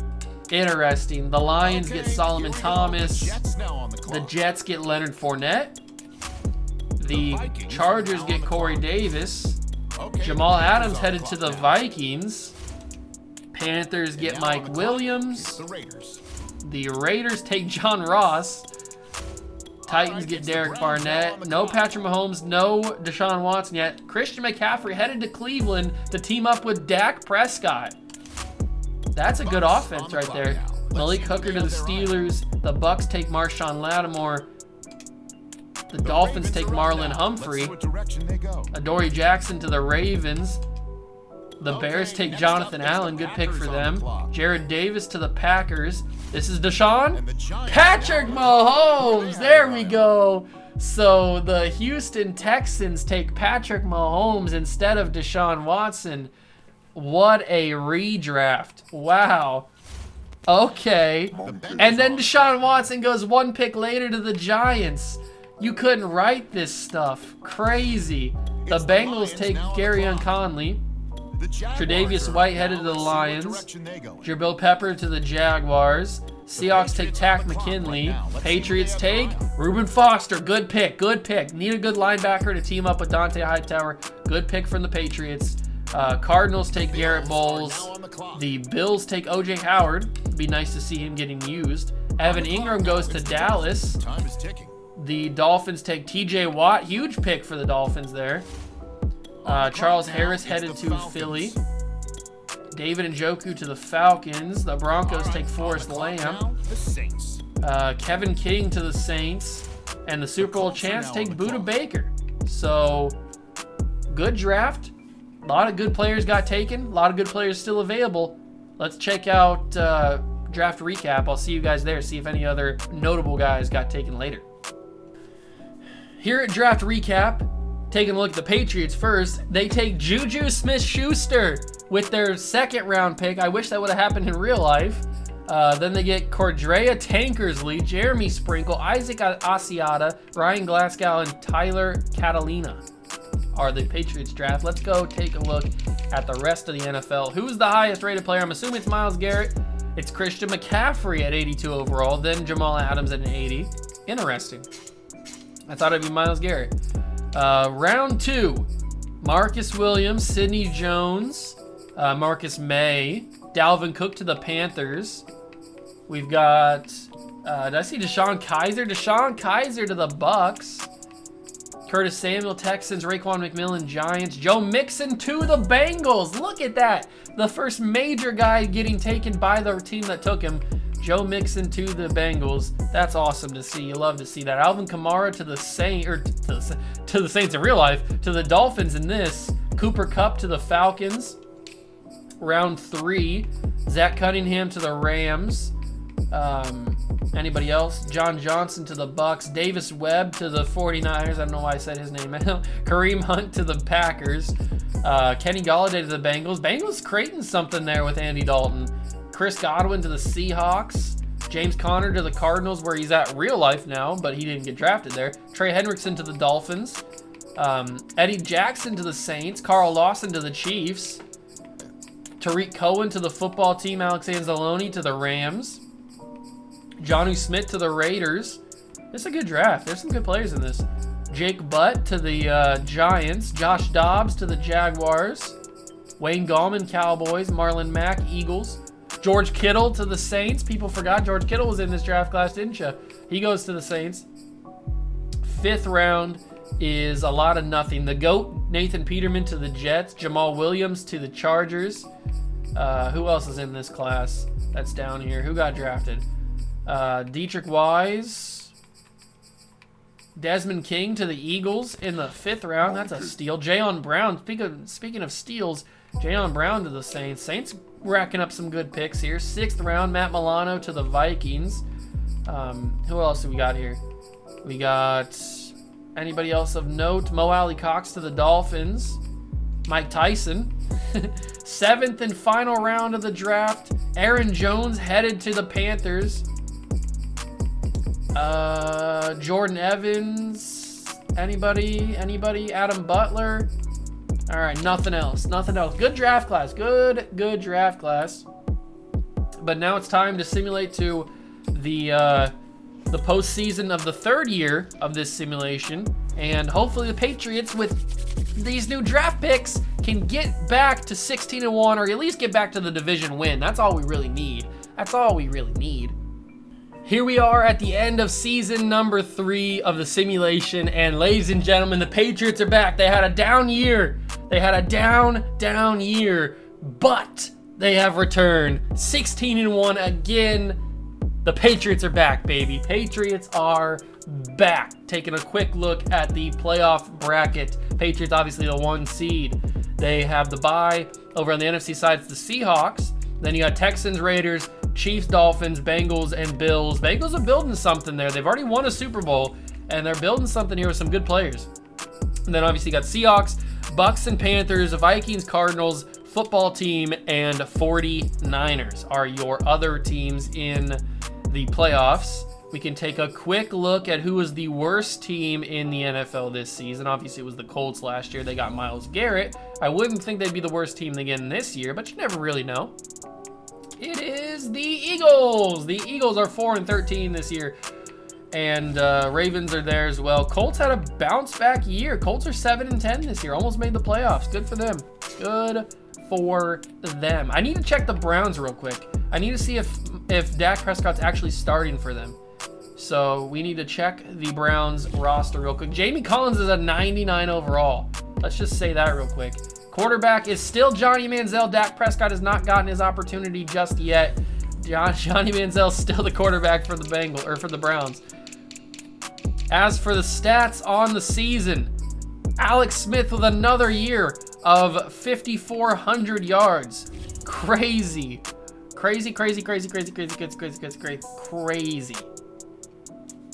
Interesting. The Lions get Solomon Thomas. The Jets get Leonard Fournette. The Chargers get Corey Davis. Jamal Adams headed to the Vikings. Panthers get Mike Williams. The Raiders take John Ross. Titans get Derek Barnett. No Patrick Mahomes, no Deshaun Watson yet. Christian McCaffrey headed to Cleveland to team up with Dak Prescott. That's a good offense right there. Malik Hooker to the Steelers. The Bucks take Marshawn Lattimore. The Dolphins take Marlon Humphrey. Adoree Jackson to the Ravens. The Bears take Jonathan Allen. Good pick for them. Jared Davis to the Packers. This is Deshaun. Patrick Mahomes. There we go. So the Houston Texans take Patrick Mahomes instead of Deshaun Watson. What a redraft. Wow. Okay. And then Deshaun Watson goes 1 pick later to the Giants. You couldn't write this stuff. Crazy. The Bengals take Garyon Conley. Tre'Davious White headed to the Lions. Jabril Pepper to the Jaguars. Seahawks take Takk McKinley. Patriots take Reuben Foster. Good pick. Need a good linebacker to team up with Dante Hightower. Good pick from the Patriots. Cardinals take Garrett Bowles. The Bills take O.J. Howard. It'd be nice to see him getting used. Evan Ingram goes to Dallas. The Dolphins take T.J. Watt. Huge pick for the Dolphins there. Charles Harris headed to Philly. David Njoku to the Falcons. The Broncos take Forrest Lamb. Kevin King to the Saints. And the Super Bowl champs take Budda Baker. So, good draft. A lot of good players got taken. A lot of good players still available. Let's check out draft recap. I'll see you guys there. See if any other notable guys got taken later. Here at draft recap, taking a look at the Patriots first, they take Juju Smith-Schuster with their 2nd round pick. I wish that would have happened in real life. Then they get Cordrea Tankersley, Jeremy Sprinkle, Isaac Asiata, Ryan Glasgow, and Tyler Catalina are the Patriots draft. Let's go take a look at the rest of the NFL. Who's the highest rated player? I'm assuming it's Myles Garrett. It's Christian McCaffrey at 82 overall, then Jamal Adams at an 80. Interesting. I thought it'd be Myles Garrett. Round 2, Marcus Williams, Sidney Jones, Marcus May, Dalvin Cook to the Panthers. We've got, did I see DeShone Kizer? DeShone Kizer to the Bucks. Curtis Samuel, Texans. Raekwon McMillan, Giants. Joe Mixon to the Bengals. Look at that. The first major guy getting taken by the team that took him. Joe Mixon to the Bengals. That's awesome to see. You love to see that. Alvin Kamara to the Saints, or to the Saints in real life, to the Dolphins in this. Cooper Kupp to the Falcons. Round 3, Zach Cunningham to the Rams. Anybody else? John Johnson to the Bucks. Davis Webb to the 49ers. I don't know why I said his name. Kareem Hunt to the Packers. Kenny Golladay to the Bengals. Bengals creating something there with Andy Dalton. Chris Godwin to the Seahawks. James Conner to the Cardinals, where he's at real life now, but he didn't get drafted there. Trey Hendrickson to the Dolphins. Eddie Jackson to the Saints. Carl Lawson to the Chiefs. Tariq Cohen to the football team. Alex Anzalone to the Rams. Jonnu Smith to the Raiders. It's a good draft. There's some good players in this. Jake Butt to the Giants. Josh Dobbs to the Jaguars. Wayne Gallman, Cowboys. Marlon Mack, Eagles. George Kittle to the Saints. People forgot George Kittle was in this draft class, didn't you? He goes to the Saints. 5th round is a lot of nothing. The GOAT, Nathan Peterman to the Jets. Jamal Williams to the Chargers. Who else is in this class that's down here? Who got drafted? Dietrich Wise. Desmond King to the Eagles in the 5th round. That's a steal. Jayon Brown. Speaking of steals, Jayon Brown to the Saints. Saints racking up some good picks here. 6th round, Matt Milano to the Vikings. Who else do we got here? We got anybody else of note? Mo Alley Cox to the Dolphins. Mike Tyson. 7th and final round of the draft. Aaron Jones headed to the Panthers. Jordan Evans. Anybody? Adam Butler. All right, nothing else. Good draft class. Good draft class. But now it's time to simulate to the postseason of the 3rd year of this simulation, and hopefully the Patriots, with these new draft picks, can get back to 16-1, or at least get back to the division win. That's all we really need. Here we are at the end of season number 3 of the simulation, and ladies and gentlemen, the Patriots are back. They had a down year. Down year, but they have returned 16-1 again. The Patriots are back, baby. Patriots are back. Taking a quick look at the playoff bracket. Patriots obviously the 1 seed. They have the bye. Over on the NFC side, it's the Seahawks. Then you got Texans, Raiders, Chiefs, Dolphins, Bengals, and Bills. Bengals are building something there. They've already won a Super Bowl, and they're building something here with some good players. And then obviously you got Seahawks, Bucks and Panthers, Vikings, Cardinals, football team, and 49ers are your other teams in the playoffs. We can take a quick look at who was the worst team in the NFL this season. Obviously, it was the Colts last year. They got Myles Garrett. I wouldn't think they'd be the worst team again this year, but you never really know. It is the Eagles. The Eagles are 4-13 this year, and Ravens are there as well. Colts had a bounce back year. Colts are 7-10 this year. Almost made the playoffs. Good for them. Good for them. I need to check the Browns real quick. I need to see if Dak Prescott's actually starting for them. So we need to check the Browns roster real quick. Jamie Collins is a 99 overall. Let's just say that real quick. Quarterback is still Johnny Manziel. Dak Prescott has not gotten his opportunity just yet. Johnny Manziel's still the quarterback for the Browns. As for the stats on the season, Alex Smith with another year of 5,400 yards. Crazy.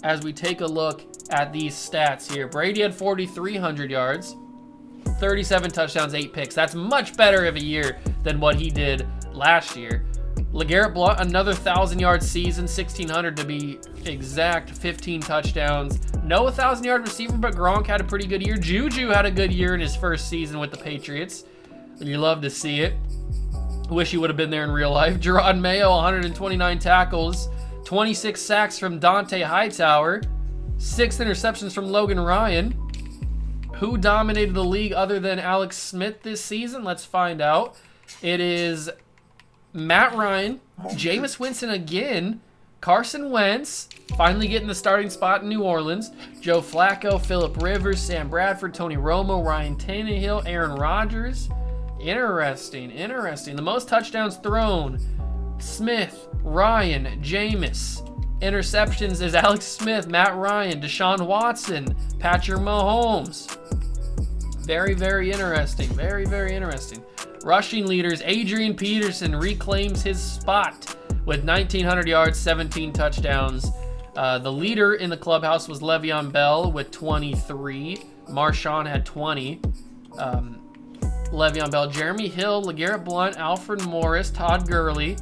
As we take a look at these stats here, Brady had 4,300 yards, 37 touchdowns, 8 picks. That's much better of a year than what he did last year. LeGarrette Blount, another 1,000-yard season, 1,600 to be exact, 15 touchdowns. No 1,000-yard receiver, but Gronk had a pretty good year. Juju had a good year in his first season with the Patriots. You love to see it. Wish he would have been there in real life. Gerard Mayo, 129 tackles, 26 sacks from Dante Hightower, 6 interceptions from Logan Ryan. Who dominated the league other than Alex Smith this season? Let's find out. It is Matt Ryan, Jameis Winston again, Carson Wentz, finally getting the starting spot in New Orleans, Joe Flacco, Phillip Rivers, Sam Bradford, Tony Romo, Ryan Tannehill, Aaron Rodgers. Interesting. The most touchdowns thrown, Smith, Ryan, Jameis. Interceptions is Alex Smith, Matt Ryan, Deshaun Watson, Patrick Mahomes. Very, very interesting. Very, very interesting. Rushing leaders, Adrian Peterson reclaims his spot with 1,900 yards, 17 touchdowns. The leader in the clubhouse was Le'Veon Bell with 23. Marshawn had 20. Le'Veon Bell, Jeremy Hill, LeGarrette Blount, Alfred Morris, Todd Gurley,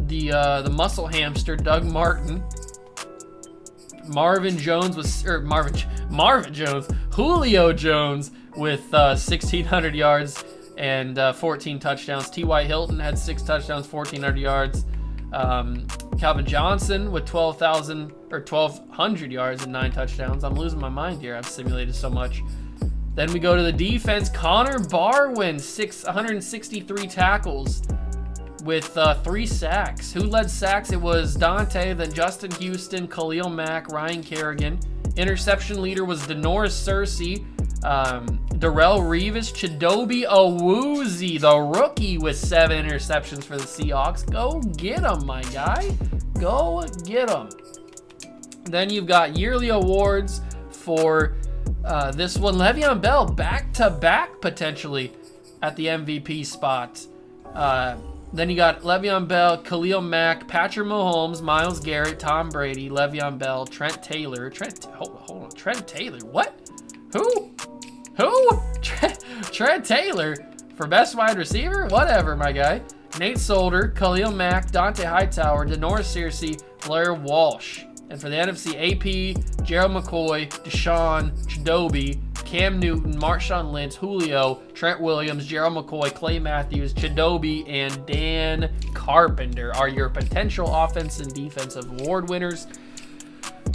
the muscle hamster, Doug Martin, Marvin Jones, Julio Jones with 1,600 yards and 14 touchdowns. T.Y. Hilton had 6 touchdowns, 1,400 yards. Calvin Johnson with 1,200 yards and 9 touchdowns. I'm losing my mind here. I've simulated so much. Then we go to the defense. Connor Barwin, 163 tackles with 3 sacks. Who led sacks? It was Dante, then Justin Houston, Khalil Mack, Ryan Kerrigan. Interception leader was Denoris Searcy, Darrelle Revis, Chidobe Awuzie, the rookie, with 7 interceptions for the Seahawks. Go get him, my guy. Go get him. Then you've got yearly awards for this one. Le'Veon Bell, back-to-back potentially at the MVP spot. Then you got Le'Veon Bell, Khalil Mack, Patrick Mahomes, Myles Garrett, Tom Brady, Le'Veon Bell, Trent Taylor. Hold on. Trent Taylor? What? Who? Trent Taylor for best wide receiver? Whatever, my guy. Nate Solder, Khalil Mack, Dante Hightower, Denoris Searcy, Blair Walsh. And for the NFC, AP, Gerald McCoy, Deshaun, Chidobe, Cam Newton, Marshawn Lynch, Julio, Trent Williams, Gerald McCoy, Clay Matthews, Chidobe, and Dan Carpenter are your potential offense and defensive award winners.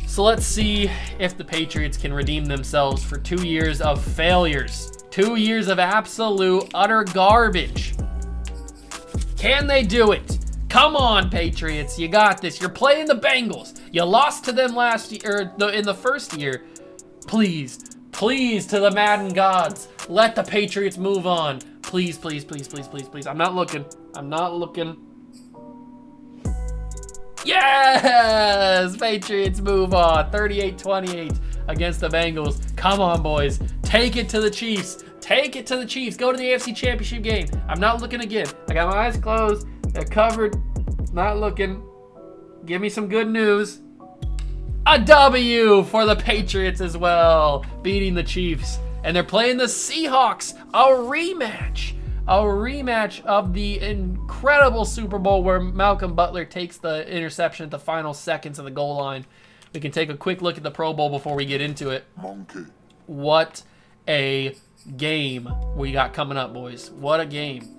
So let's see if the Patriots can redeem themselves for 2 years of failures. 2 years of absolute, utter garbage. Can they do it? Come on, Patriots. You got this. You're playing the Bengals. You lost to them last year, in the first year. Please, to the Madden gods, let the Patriots move on. Please. I'm not looking. Yes! Patriots move on. 38-28 against the Bengals. Come on, boys. Take it to the Chiefs. Go to the AFC Championship game. I'm not looking again. I got my eyes closed. They're covered. Not looking. Give me some good news. A W for the Patriots as well, beating the Chiefs. And they're playing the Seahawks. A rematch of the incredible Super Bowl where Malcolm Butler takes the interception at the final seconds of the goal line. We can take a quick look at the Pro Bowl before we get into it. Monkey. What a game we got coming up, boys. What a game.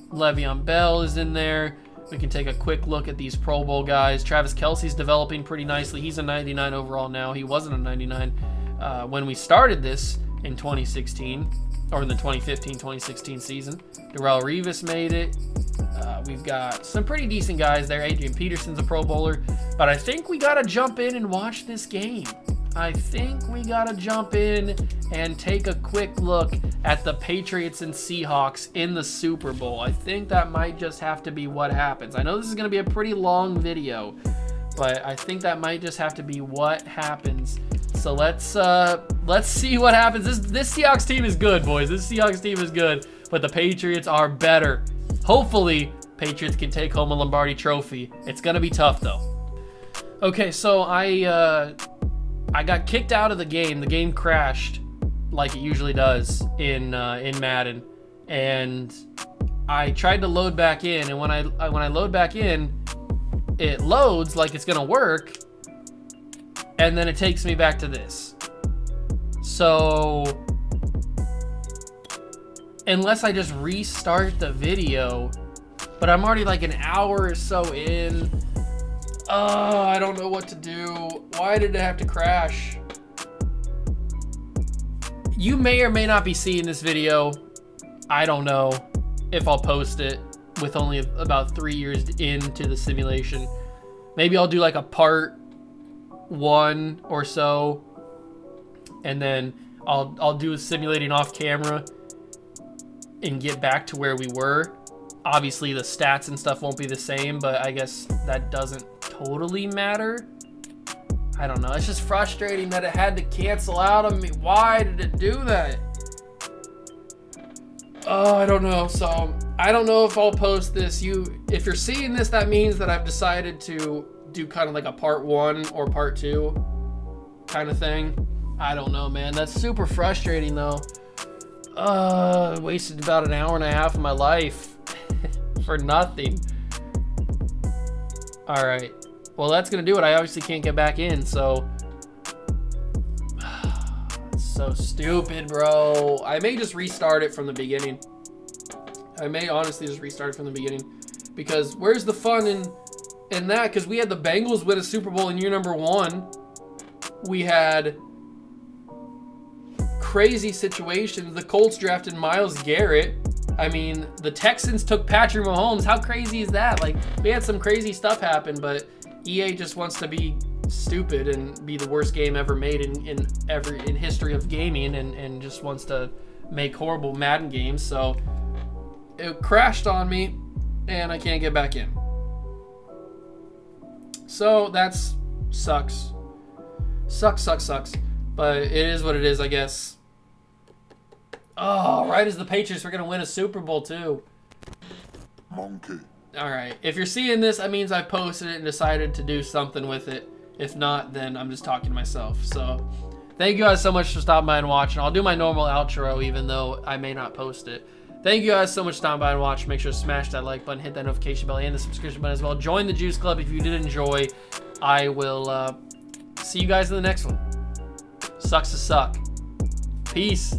Le'Veon Bell is in there. We can take a quick look at these Pro Bowl guys. Travis Kelce's developing pretty nicely. He's a 99 overall now. He wasn't a 99 when we started this in 2016, or in the 2015-2016 season. Darrelle Revis made it. We've got some pretty decent guys there. Adrian Peterson's a Pro Bowler. But I think we got to jump in and watch this game. I think we got to jump in and take a quick look at the Patriots and Seahawks in the Super Bowl. I think that might just have to be what happens. I know this is going to be a pretty long video, but I think that might just have to be what happens. So let's see what happens. This Seahawks team is good, boys. This Seahawks team is good, but the Patriots are better. Hopefully, Patriots can take home a Lombardi trophy. It's going to be tough, though. Okay, so I got kicked out of the game. The game crashed like it usually does in Madden, and I tried to load back in. And when I load back in, it loads like it's gonna work, and then it takes me back to this. So unless I just restart the video, but I'm already like an hour or so in. Oh, I don't know what to do. Why did it have to crash? You may or may not be seeing this video. I don't know if I'll post it with only about 3 years into the simulation. Maybe I'll do like a part 1 or so, and then I'll do a simulating off camera and get back to where we were. Obviously the stats and stuff won't be the same, but I guess that doesn't totally matter. I don't know. It's just frustrating that it had to cancel out on me. Why did it do that? Oh, I don't know. So I don't know if I'll post this. If you're seeing this, that means that I've decided to do kind of like a part 1 or part 2 kind of thing. I don't know, man. That's super frustrating though. Wasted about an hour and a half of my life for nothing. All right. Well, that's gonna do it. I obviously can't get back in, so it's so stupid, bro. I may just restart it from the beginning. I may honestly just restart it from the beginning, because where's the fun in that? Because we had the Bengals win a Super Bowl in year number 1. We had crazy situations. The Colts drafted Myles Garrett. I mean, the Texans took Patrick Mahomes. How crazy is that? Like, we had some crazy stuff happen, but EA just wants to be stupid and be the worst game ever made in history of gaming, and just wants to make horrible Madden games. So it crashed on me, and I can't get back in. So that's sucks. Sucks. But it is what it is, I guess. Oh, right as the Patriots were going to win a Super Bowl, too. Monkey. All right. If you're seeing this, that means I posted it and decided to do something with it. If not, then I'm just talking to myself. So thank you guys so much for stopping by and watching. I'll do my normal outro, even though I may not post it. Thank you guys so much for stopping by and watching. Make sure to smash that like button, hit that notification bell, and the subscription button as well. Join the Juice Club if you did enjoy. I will see you guys in the next one. Sucks to suck. Peace.